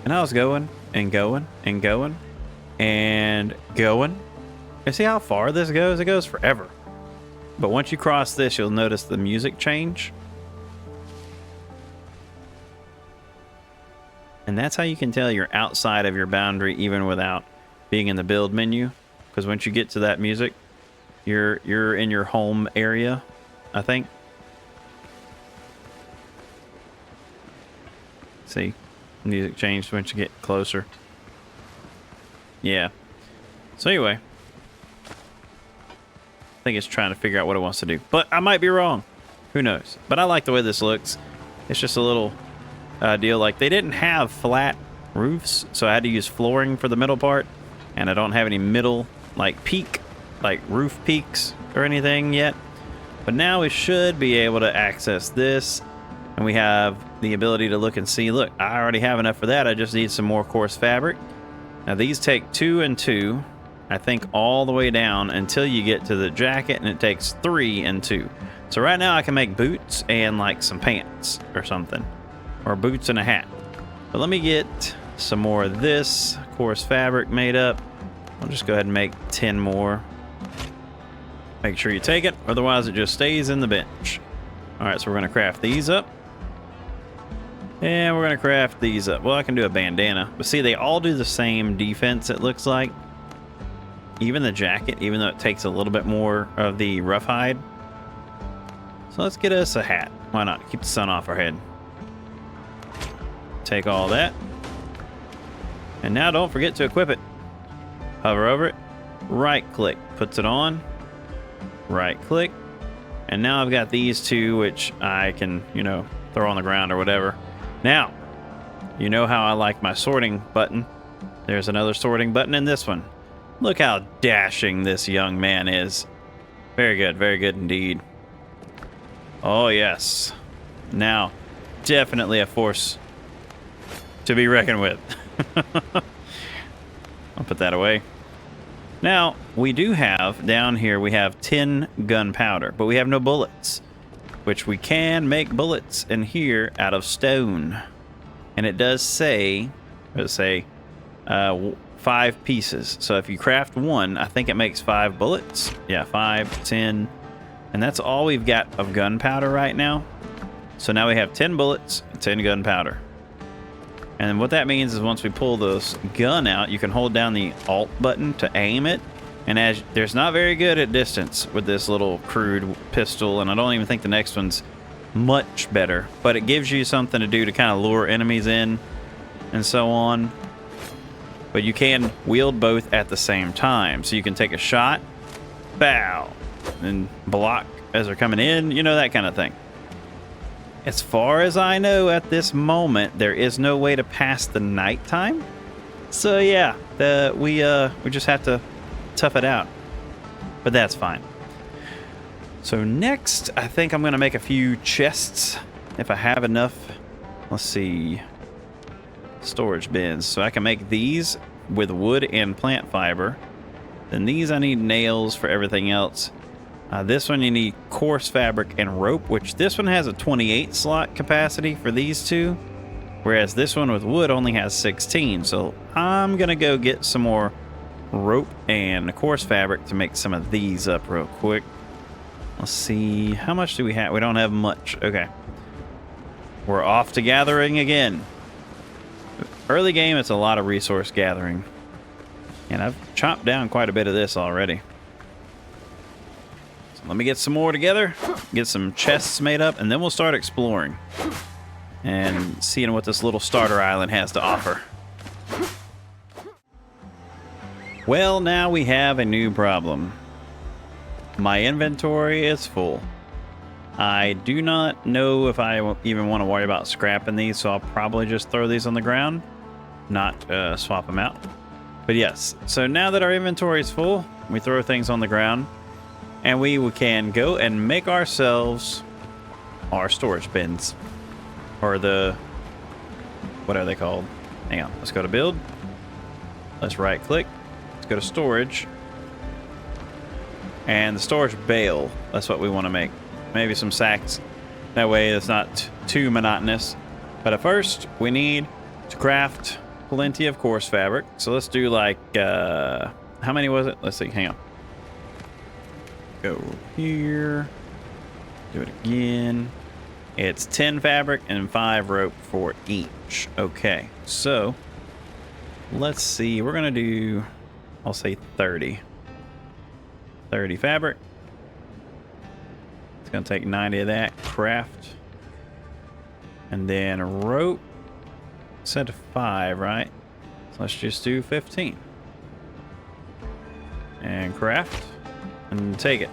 And I was going and going and going and going. You see how far this goes? It goes forever. But once you cross this, you'll notice the music change. And that's how you can tell you're outside of your boundary even without being in the build menu. Because once you get to that music, you're in your home area, I think. See, music changed once you get closer. Yeah. So anyway, I think it's trying to figure out what it wants to do, but I might be wrong. Who knows? But I like the way this looks. It's just a little deal. Like, they didn't have flat roofs, so I had to use flooring for the middle part, and I don't have any middle like roof peaks or anything yet. But now we should be able to access this, and we have the ability to look and see. Look, I already have enough for that. I just need some more coarse fabric. Now these take 2 and 2, I think, all the way down until you get to the jacket, and it takes 3 and 2. So right now I can make boots and like some pants or something, or boots and a hat. But let me get some more of this coarse fabric made up. I'll just go ahead and make 10 more. Make sure you take it, otherwise it just stays in the bench. All right, so we're gonna craft these up. And we're gonna craft these up. Well, I can do a bandana, but see, they all do the same defense, it looks like. Even the jacket, even though it takes a little bit more of the rough hide. So let's get us a hat. Why not? Keep the sun off our head. Take all that. And now don't forget to equip it. Hover over it, right click, puts it on, right click. And now I've got these two, which I can, you know, throw on the ground or whatever. Now, you know how I like my sorting button. There's another sorting button in this one. Look how dashing this young man is. Very good indeed. Oh yes. Now, definitely a force to be reckoned with. I'll put that away. Now, we do have, down here, we have 10 gunpowder, but we have no bullets, which we can make bullets in here out of stone. And it does say, 5 pieces. So if you craft 1, I think it makes 5 bullets. Yeah, 5, 10. And that's all we've got of gunpowder right now. So now we have 10 bullets, 10 gunpowder. And what that means is once we pull this gun out, you can hold down the Alt button to aim it. And as there's not very good at distance with this little crude pistol, and I don't even think the next one's much better. But it gives you something to do to kind of lure enemies in and so on. But you can wield both at the same time. So you can take a shot, bow, and block as they're coming in, you know, that kind of thing. As far as I know at this moment, there is no way to pass the nighttime. So yeah, we just have to tough it out. But that's fine. So next, I think I'm going to make a few chests if I have enough. Let's see. Storage bins. So I can make these with wood and plant fiber. Then these I need nails for everything else. This one you need coarse fabric and rope, which this one has a 28 slot capacity for these two, whereas this one with wood only has 16. So I'm gonna go get some more rope and coarse fabric to make some of these up real quick. Let's see, how much do we have? We don't have much. Okay, we're off to gathering again. Early game, it's a lot of resource gathering, and I've chopped down quite a bit of this already. Let me get some more together, get some chests made up, and then we'll start exploring and seeing what this little starter island has to offer. Well, now we have a new problem. My inventory is full. I do not know if I even want to worry about scrapping these, so I'll probably just throw these on the ground, not swap them out. But yes, so now that our inventory is full, we throw things on the ground. And we can go and make ourselves our storage bins. Or the... what are they called? Hang on. Let's go to build. Let's right click. Let's go to storage. And the storage bale. That's what we want to make. Maybe some sacks. That way it's not too monotonous. But at first, we need to craft plenty of coarse fabric. So let's do like... how many was it? Let's see. Hang on. Go here, do it again. It's 10 fabric and 5 rope for each. Okay, so let's see. We're gonna do, I'll say 30 fabric. It's gonna take 90 of that. Craft, and then a rope. Set to 5, right? So let's just do 15 and craft. And take it.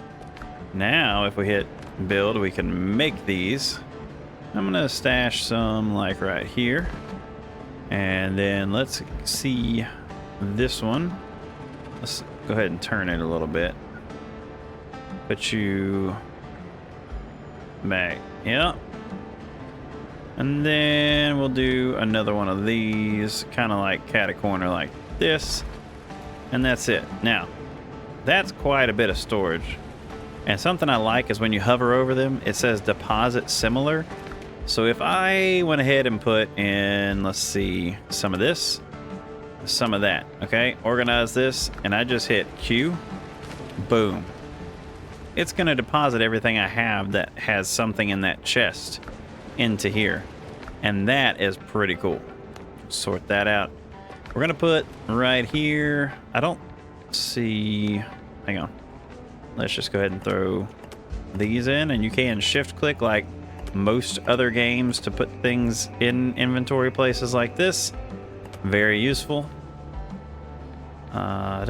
Now, if we hit build, we can make these. I'm gonna stash some like right here. And then let's see this one. Let's go ahead and turn it a little bit. Put you back. Yeah. And then we'll do another one of these, kind of like cat a corner like this. And that's it. Now, that's quite a bit of storage. And something I like is when you hover over them, it says deposit similar. So if I went ahead and put in, let's see, some of this, some of that, okay? Organize this, and I just hit Q, boom. It's gonna deposit everything I have that has something in that chest into here. And that is pretty cool. Sort that out. We're gonna put right here, I don't see, hang on. Let's just go ahead and throw these in, and you can shift click like most other games to put things in inventory places like this. Very useful. I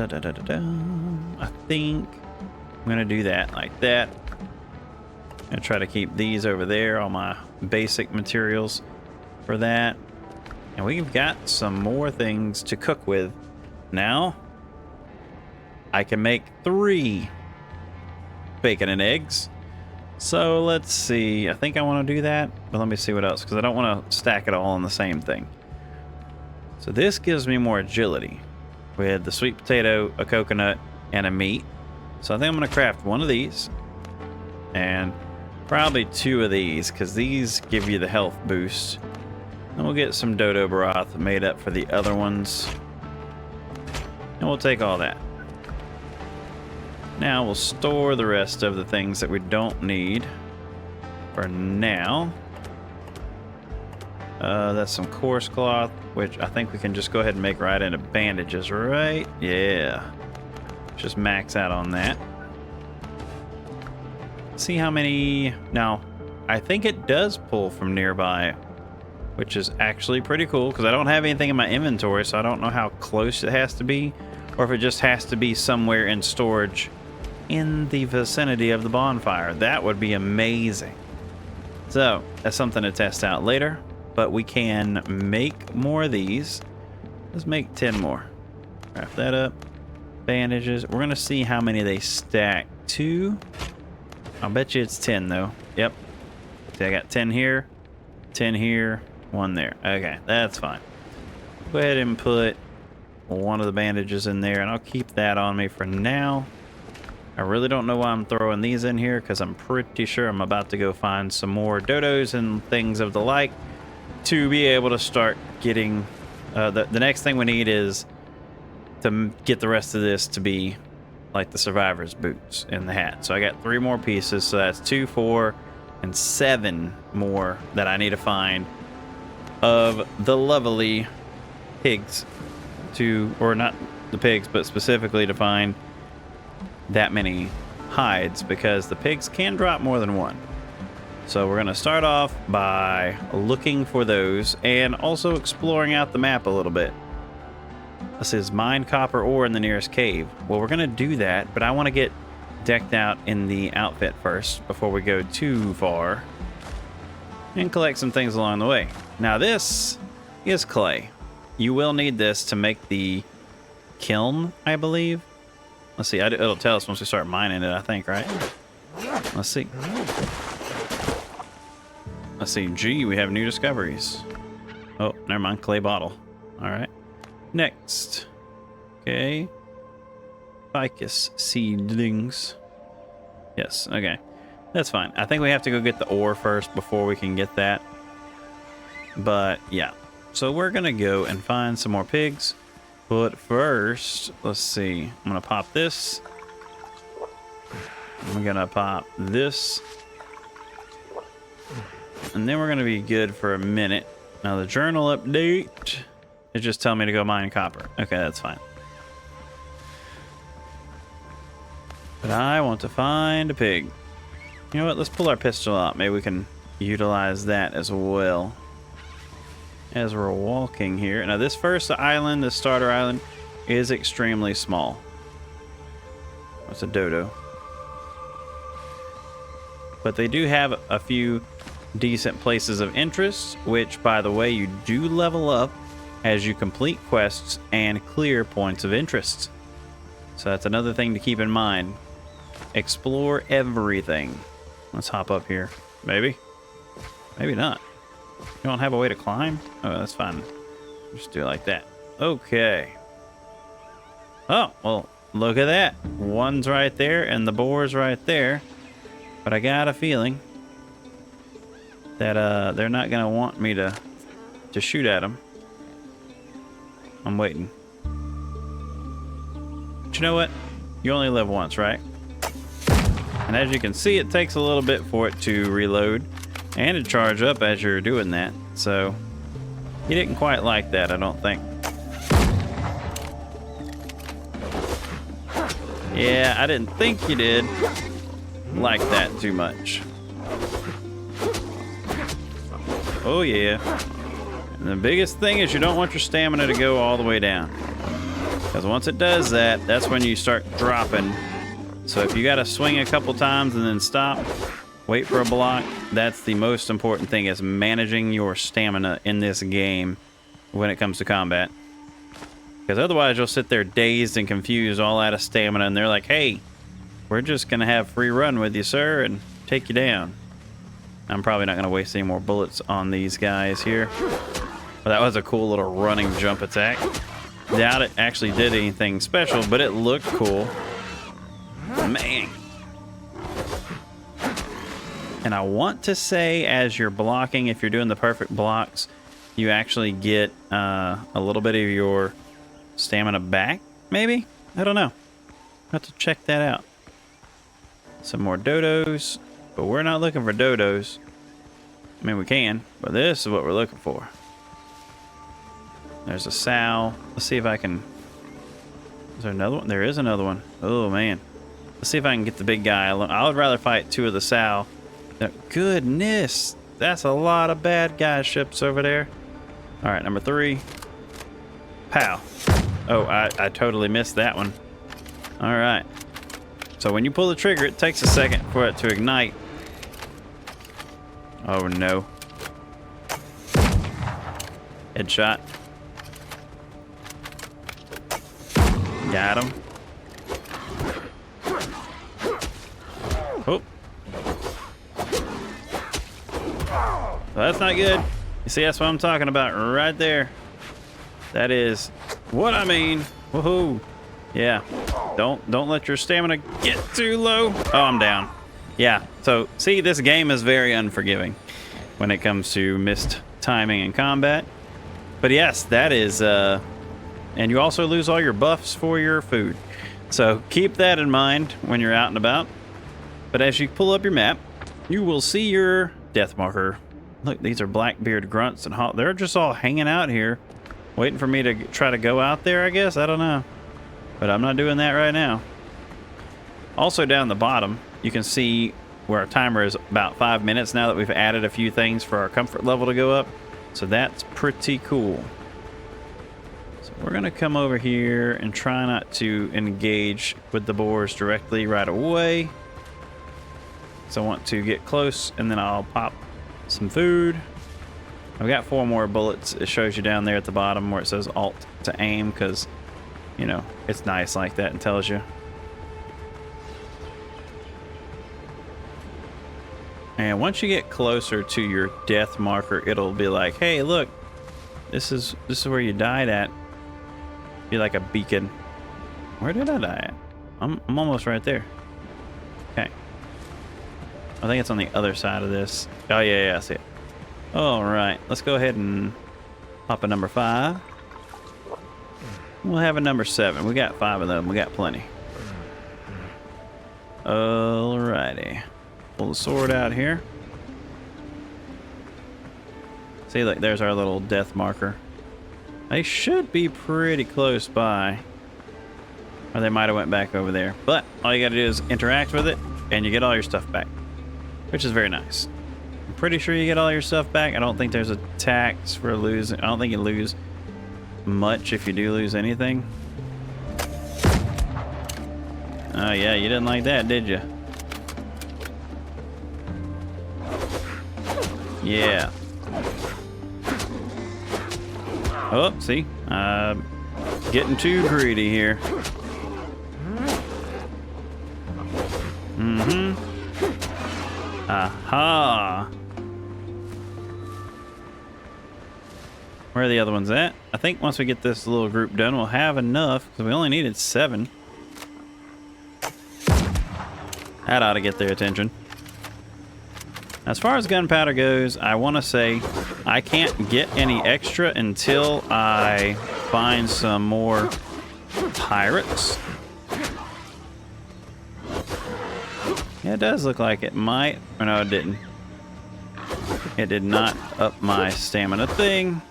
think I'm gonna do that like that. I'm gonna try to keep these over there, all my basic materials for that. And we've got some more things to cook with. Now, I can make 3 bacon and eggs. So let's see, I think I want to do that, but let me see what else, because I don't want to stack it all on the same thing. So this gives me more agility with the sweet potato, a coconut, and a meat. So I think I'm going to craft one of these and probably 2 of these, because these give you the health boost. And we'll get some dodo broth made up for the other ones. And we'll take all that. Now we'll store the rest of the things that we don't need for now. That's some coarse cloth, which I think we can just go ahead and make right into bandages, right? Yeah. Just max out on that. See how many... Now, I think it does pull from nearby, which is actually pretty cool, because I don't have anything in my inventory, so I don't know how close it has to be, or if it just has to be somewhere in storage in the vicinity of the bonfire. That would be amazing. So that's something to test out later, but we can make more of these. Let's make 10 more. Wrap that up. Bandages. We're gonna see how many they stack to. I'll bet you it's 10 though. Yep. See, I got 10 here, 10 here, 1 there. Okay, that's fine. Go ahead and put one of the bandages in there, and I'll keep that on me for now. I really don't know why I'm throwing these in here, because I'm pretty sure I'm about to go find some more dodos and things of the like to be able to start getting... the next thing we need is to get the rest of this to be like the survivor's boots and the hat. So I got 3 more pieces, so that's 2, 4, and 7 more that I need to find of the lovely pigs to... or not the pigs, but specifically to find that many hides, because the pigs can drop more than 1. So we're going to start off by looking for those and also exploring out the map a little bit. This says mine copper ore in the nearest cave. Well, we're going to do that, but I want to get decked out in the outfit first before we go too far and collect some things along the way. Now this is clay. You will need this to make the kiln, I believe. Let's see, it'll tell us once we start mining it, I think, right? Let's see. Let's see, gee, we have new discoveries. Oh, never mind, clay bottle. All right. Next. Okay. Ficus seedlings. Yes, okay. That's fine. I think we have to go get the ore first before we can get that. But, yeah. So we're going to go and find some more pigs. But first, let's see. I'm going to pop this. I'm going to pop this. And then we're going to be good for a minute. Now the journal update is just telling me to go mine copper. Okay, that's fine. But I want to find a pig. You know what? Let's pull our pistol out. Maybe we can utilize that as well as we're walking here. Now this first island, the starter island, is extremely small. What's a dodo? But they do have a few decent places of interest, which, by the way, you do level up as you complete quests and clear points of interest. So that's another thing to keep in mind. Explore everything. Let's hop up here. Maybe. Maybe not. You don't have a way to climb? Oh, that's fine. Just do it like that. Okay. Oh, well, look at that. One's right there and the boar's right there. But I got a feeling that they're not going to want me to shoot at them. I'm waiting. But you know what? You only live once, right? And as you can see, it takes a little bit for it to reload and to charge up as you're doing that. So he didn't quite like that, I don't think. Yeah, I didn't think you did like that too much. Oh yeah. And the biggest thing is you don't want your stamina to go all the way down. Because once it does that, that's when you start dropping. So if you got to swing a couple times and then stop, wait for a block, that's the most important thing, is managing your stamina in this game when it comes to combat. Because otherwise you'll sit there dazed and confused, all out of stamina, and they're like, hey, we're just going to have free run with you, sir, and take you down. I'm probably not going to waste any more bullets on these guys here. But that was a cool little running jump attack. Doubt it actually did anything special, but it looked cool. Man. And I want to say, as you're blocking, if you're doing the perfect blocks, you actually get a little bit of your stamina back, maybe? I don't know. I'll have to check that out. Some more dodos, but we're not looking for dodos. I mean, we can, but this is what we're looking for. There's a sow. Let's see if I can... Is there another one? There is another one. Oh, man. Let's see if I can get the big guy. I would rather fight two of the sow. Goodness. That's a lot of bad guy ships over there. All right, number 3. Pow. Oh, I totally missed that one. All right. So when you pull the trigger, it takes a second for it to ignite. Oh, no. Headshot. Got him. Oh. Well, that's not good. You see, that's what I'm talking about right there. That is what I mean. Woohoo. Yeah. Don't let your stamina get too low. Oh, I'm down. Yeah. So, see, this game is very unforgiving when it comes to missed timing in combat. But yes, that is... and you also lose all your buffs for your food. So keep that in mind when you're out and about. But as you pull up your map, you will see your death marker. Look, these are Blackbeard grunts and they're just all hanging out here, waiting for me to try to go out there, I guess. I don't know. But I'm not doing that right now. Also down the bottom, you can see where our timer is about 5 minutes now that we've added a few things for our comfort level to go up. So that's pretty cool. We're going to come over here and try not to engage with the boars directly right away. So I want to get close, and then I'll pop some food. I've got 4 more bullets. It shows you down there at the bottom where it says Alt to aim, because, you know, it's nice like that and tells you. And once you get closer to your death marker, it'll be like, hey, look, this is where you died at. Be like a beacon. Where did I die at? I'm almost right there. Okay. I think it's on the other side of this. Oh, yeah, I see it. All right. Let's go ahead and pop a number 5. We'll have a number 7. We got 5 of them. We got plenty. Alrighty. Pull the sword out here. See, look, there's our little death marker. They should be pretty close by. Or they might have went back over there. But all you gotta do is interact with it, and you get all your stuff back. Which is very nice. I'm pretty sure you get all your stuff back. I don't think there's a tax for losing. I don't think you lose much if you do lose anything. Oh yeah, you didn't like that, did you? Yeah. Oh, see? Getting too greedy here. Mm-hmm. Aha. Where are the other ones at? I think once we get this little group done, we'll have enough, because we only needed 7. That ought to get their attention. As far as gunpowder goes, I want to say I can't get any extra until I find some more pirates. Yeah, it does look like it might. Or no, it didn't. It did not up my stamina thing,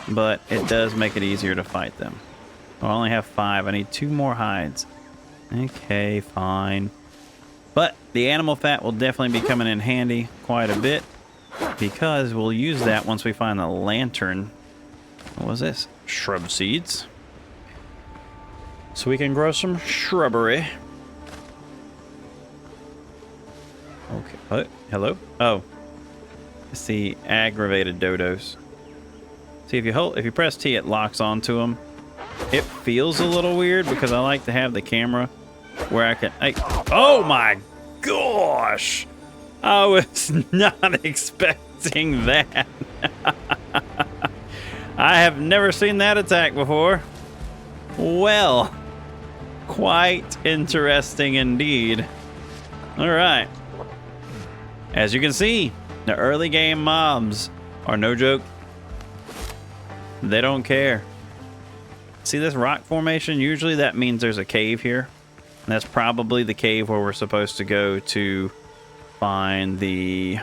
but it does make it easier to fight them. I only have 5. I need 2 more hides. Okay, fine. But the animal fat will definitely be coming in handy quite a bit, because we'll use that once we find the lantern. What was this? Shrub seeds. So we can grow some shrubbery. Okay. What? Hello? Oh. It's the aggravated dodos. See, if you press T, it locks onto them. It feels a little weird because I like to have the camera where I can... Hey, oh my gosh! I was not expecting that. I have never seen that attack before. Well, quite interesting indeed. All right. As you can see, the early game mobs are no joke. They don't care. See this rock formation? Usually that means there's a cave here. And that's probably the cave where we're supposed to go to find the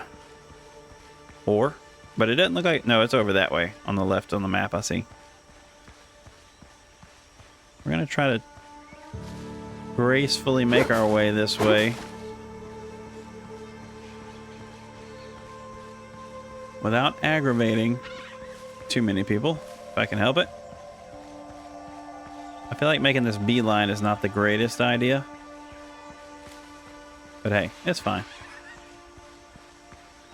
ore. But it doesn't look like... No, it's over that way on the left on the map, I see. We're going to try to gracefully make our way this way. Without aggravating too many people, if I can help it. I feel like making this beeline is not the greatest idea. But hey, it's fine.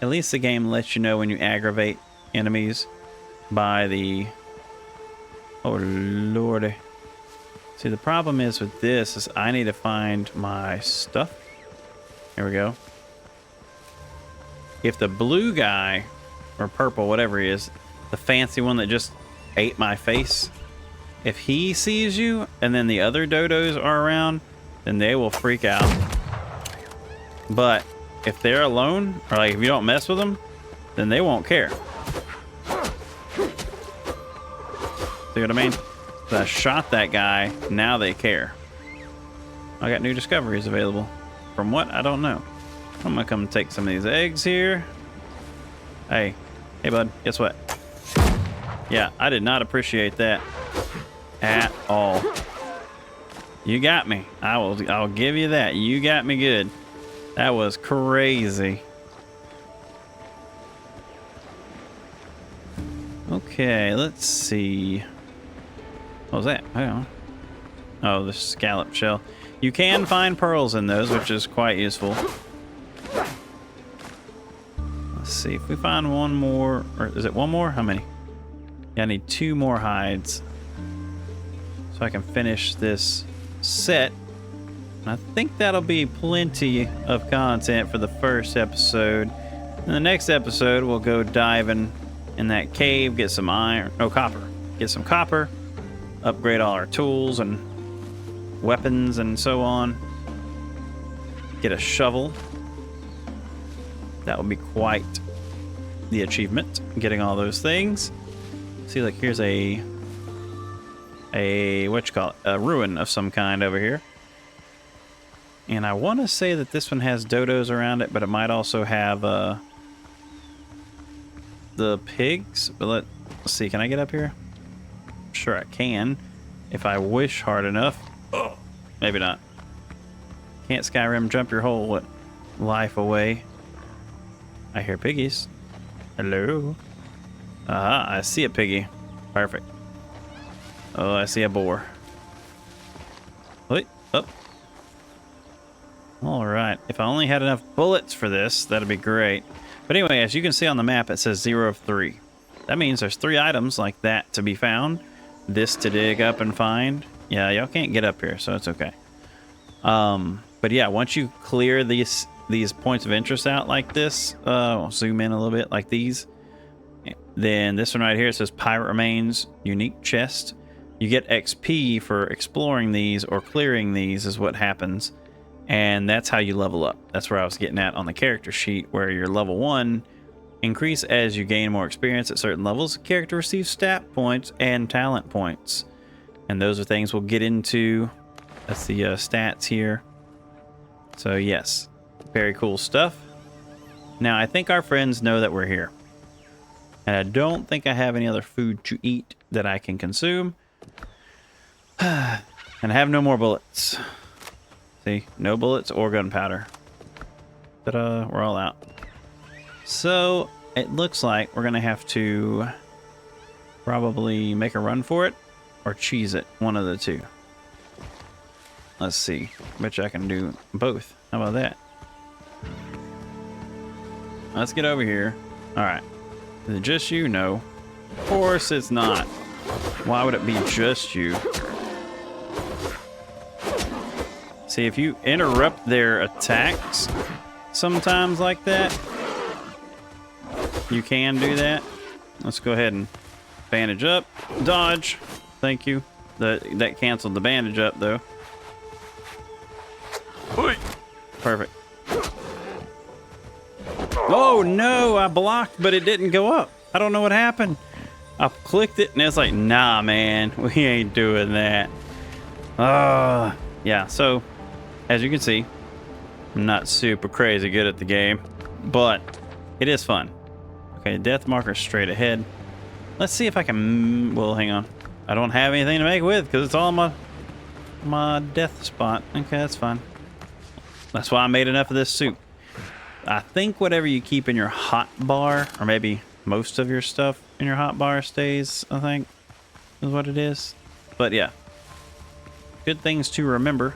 At least the game lets you know when you aggravate enemies by the... Oh, lordy. See, the problem is with this is I need to find my stuff. Here we go. If the blue guy, or purple, whatever he is, the fancy one that just ate my face, if he sees you and then the other dodos are around, then they will freak out. But if they're alone, or like if you don't mess with them, then they won't care. See what I mean? So I shot that guy, now they care. I got new discoveries available. From what? I don't know. I'm gonna come take some of these eggs here. Hey bud, guess what? Yeah, I did not appreciate that at all. You got me. I'll give you that. You got me good. That was crazy. Okay, let's see. What was that? Hang on. Oh, the scallop shell. You can find pearls in those, which is quite useful. Let's see if we find one more, or is it one more? How many? Yeah, I need 2 more hides so I can finish this set. And I think that'll be plenty of content for the first episode. In the next episode, we'll go diving in that cave, get some iron, no, copper. Get some copper, upgrade all our tools and weapons and so on. Get a shovel. That would be quite the achievement, getting all those things. See, like here's a what you call it, a ruin of some kind over here. And I want to say that this one has dodos around it, but it might also have the pigs. But let's see, can I get up here? Sure I can, if I wish hard enough. Oh, maybe not. Can't Skyrim jump your whole life away. I hear piggies. Hello. I see a piggy. Perfect. Oh, I see a boar. Wait, up. All right. If I only had enough bullets for this, that'd be great. But anyway, as you can see on the map, it says 0 of 3. that means there's 3 items like that to be found. This to dig up and find. Yeah, y'all can't get up here, so it's okay. But yeah, once you clear these points of interest out like this, I'll zoom in a little bit like these. Then this one right here, it says Pirate Remains, Unique Chest. You get XP for exploring these or clearing these is what happens. And that's how you level up. That's where I was getting at on the character sheet, where your level 1 increase as you gain more experience at certain levels. The character receives stat points and talent points. And those are things we'll get into. That's the stats here. So yes, very cool stuff. Now I think our friends know that we're here. And I don't think I have any other food to eat that I can consume. And I have no more bullets. See, no bullets or gunpowder. Ta-da, we're all out. So it looks like we're gonna have to probably make a run for it or cheese it, one of the two. Let's see, bet you I can do both. How about that? Let's get over here. All right. Is it just you? No. Of course it's not. Why would it be just you? See, if you interrupt their attacks sometimes like that, you can do that. Let's go ahead and bandage up. Dodge. Thank you. That canceled the bandage up, though. Perfect. Oh no, I blocked, but it didn't go up. I don't know what happened. I clicked it and it's like, nah, man, we ain't doing that. Yeah, so as you can see, I'm not super crazy good at the game, but it is fun. Okay, death marker straight ahead. Let's see if I can, well, hang on. I don't have anything to make it with because it's all my death spot. Okay, that's fine. That's why I made enough of this soup. I think whatever you keep in your hot bar, or maybe most of your stuff in your hot bar stays, I think, is what it is. But yeah, good things to remember.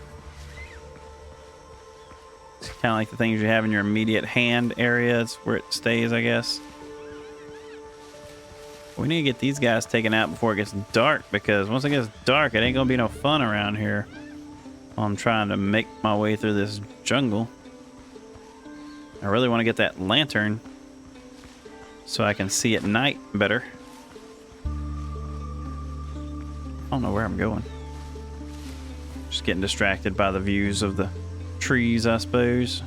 It's kind of like the things you have in your immediate hand area. It's where it stays, I guess. We need to get these guys taken out before it gets dark, because once it gets dark, it ain't gonna be no fun around here while I'm trying to make my way through this jungle. I really want to get that lantern so I can see at night better. I don't know where I'm going. Just getting distracted by the views of the trees, I suppose.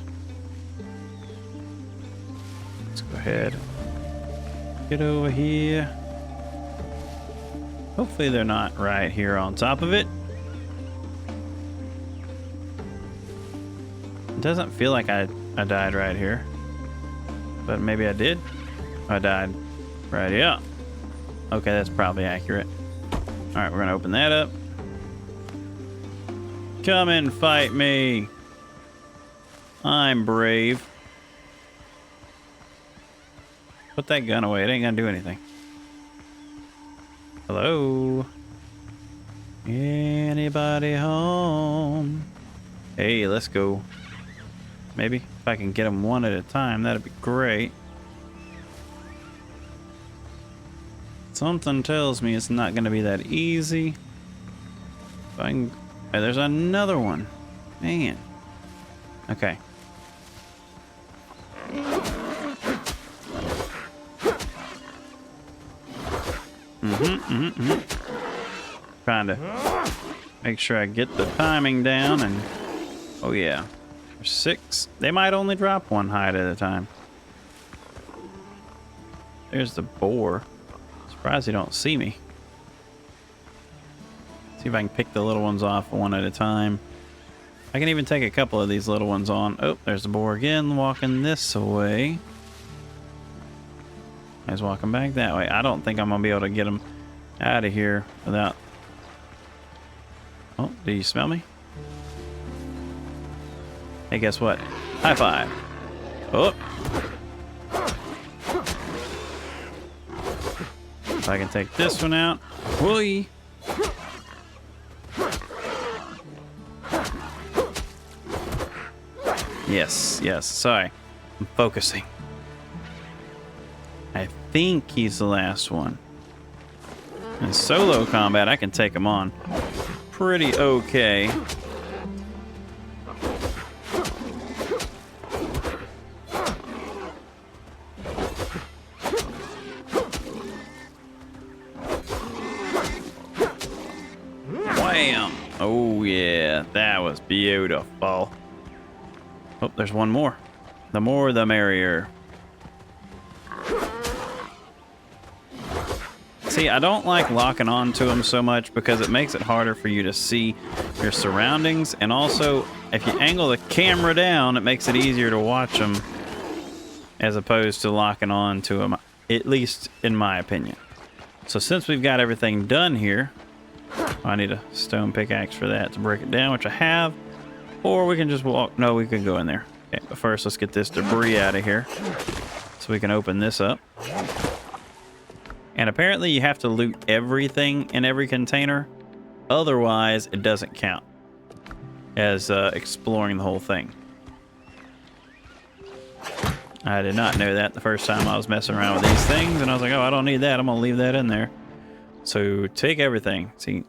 Let's go ahead. Get over here. Hopefully they're not right here on top of it. It doesn't feel like I died right here, but maybe I did. I died right here. Okay, that's probably accurate. All right, we're gonna open that up. Come and fight me. I'm brave. Put that gun away. It ain't gonna do anything. Hello? Anybody home? Hey, let's go. Maybe if I can get them one at a time, that'd be great. Something tells me it's not going to be that easy. If I can... Hey, there's another one. Man. Okay. Trying to make sure I get the timing down and... Oh, yeah. 6. They might only drop one hide at a time. There's the boar. Surprised they don't see me. See if I can pick the little ones off one at a time. I can even take a couple of these little ones on. Oh, there's the boar again, walking this way. He's walking back that way. I don't think I'm gonna be able to get him out of here without... Oh, do you smell me? Hey, guess what? High five. Oh. If I can take this one out. Whee. Yes, yes. Sorry. I'm focusing. I think he's the last one. In solo combat, I can take him on pretty okay. Wham! Oh yeah, that was beautiful. Oh, there's one more. The more the merrier. See, I don't like locking on to them so much because it makes it harder for you to see your surroundings. And also, if you angle the camera down, it makes it easier to watch them as opposed to locking on to them, at least in my opinion. So since we've got everything done here, I need a stone pickaxe for that to break it down, which I have. Or we can just walk. No, we can go in there. Okay, but first, let's get this debris out of here so we can open this up. And apparently you have to loot everything in every container. Otherwise, it doesn't count as exploring the whole thing. I did not know that the first time I was messing around with these things. And I was like, oh, I don't need that. I'm going to leave that in there. So take everything. See,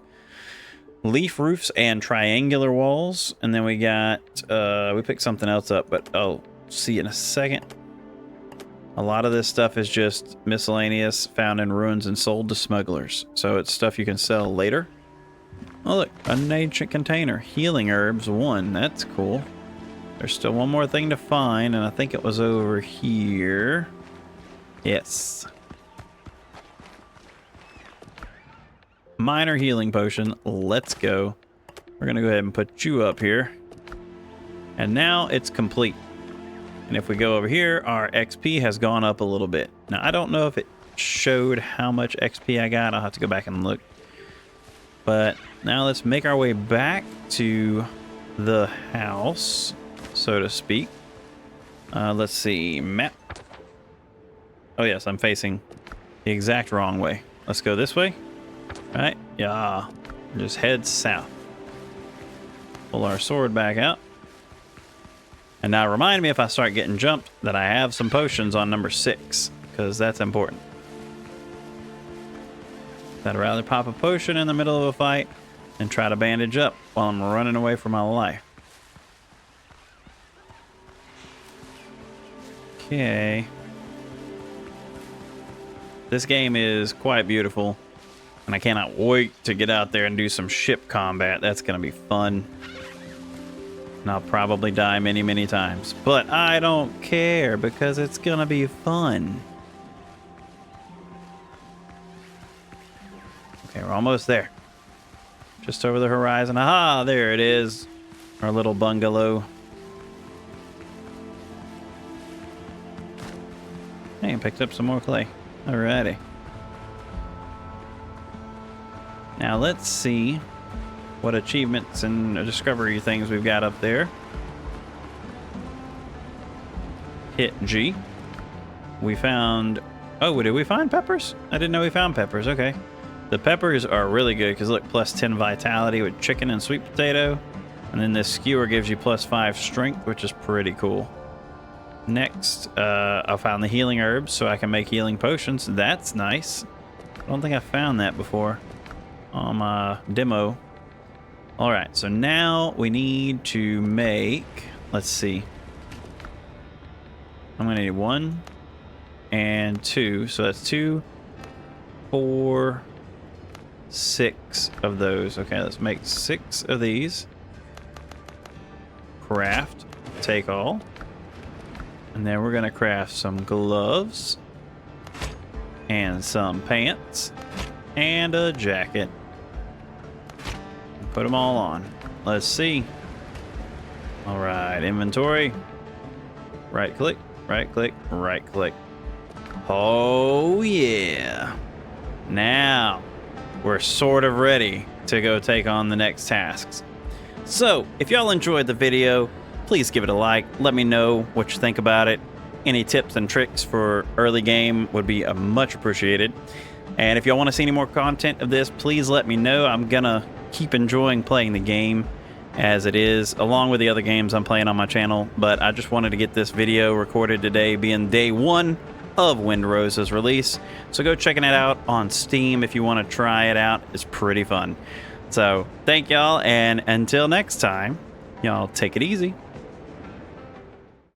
leaf roofs and triangular walls. And then we got, we picked something else up, but I'll see in a second. A lot of this stuff is just miscellaneous, found in ruins and sold to smugglers. So it's stuff you can sell later. Oh look, an ancient container. Healing herbs 1, that's cool. There's still one more thing to find, and I think it was over here. Yes. Minor healing potion, let's go. We're gonna go ahead and put you up here. And now it's complete. And if we go over here, our XP has gone up a little bit. Now, I don't know if it showed how much XP I got. I'll have to go back and look. But now let's make our way back to the house, so to speak. Let's see, map. Oh yes, I'm facing the exact wrong way. Let's go this way. All right, yeah. Just head south. Pull our sword back out. And now remind me if I start getting jumped that I have some potions on number 6, because that's important. I'd rather pop a potion in the middle of a fight than try to bandage up while I'm running away from my life. Okay. This game is quite beautiful, and I cannot wait to get out there and do some ship combat. That's going to be fun. And I'll probably die many, many times. But I don't care because it's going to be fun. Okay, we're almost there. Just over the horizon. Aha, there it is. Our little bungalow. Hey, I picked up some more clay. Alrighty. Now let's see what achievements and discovery things we've got up there. Hit G. We found... Oh, did we find peppers? I didn't know we found peppers. Okay. The peppers are really good because look, plus 10 vitality with chicken and sweet potato. And then this skewer gives you plus 5 strength, which is pretty cool. Next, I found the healing herbs so I can make healing potions. That's nice. I don't think I found that before on my demo. All right, so now we need to make, let's see. I'm gonna need 1 and 2. So that's 2, 4, 6 of those. Okay, let's make 6 of these. Craft, take all. And then we're gonna craft some gloves and some pants and a jacket. Put them all on. Let's see. All right, inventory. Right click, right click, right click. Oh yeah. Now we're sort of ready to go take on the next tasks. So if y'all enjoyed the video, please give it a like. Let me know what you think about it. Any tips and tricks for early game would be much appreciated. And if y'all want to see any more content of this, please let me know. I'm gonna keep enjoying playing the game as it is, along with the other games I'm playing on my channel. But I just wanted to get this video recorded today, being day 1 of Windrose's release. So go checking it out on Steam if you want to try it out. It's pretty fun. So thank y'all, and until next time, y'all take it easy.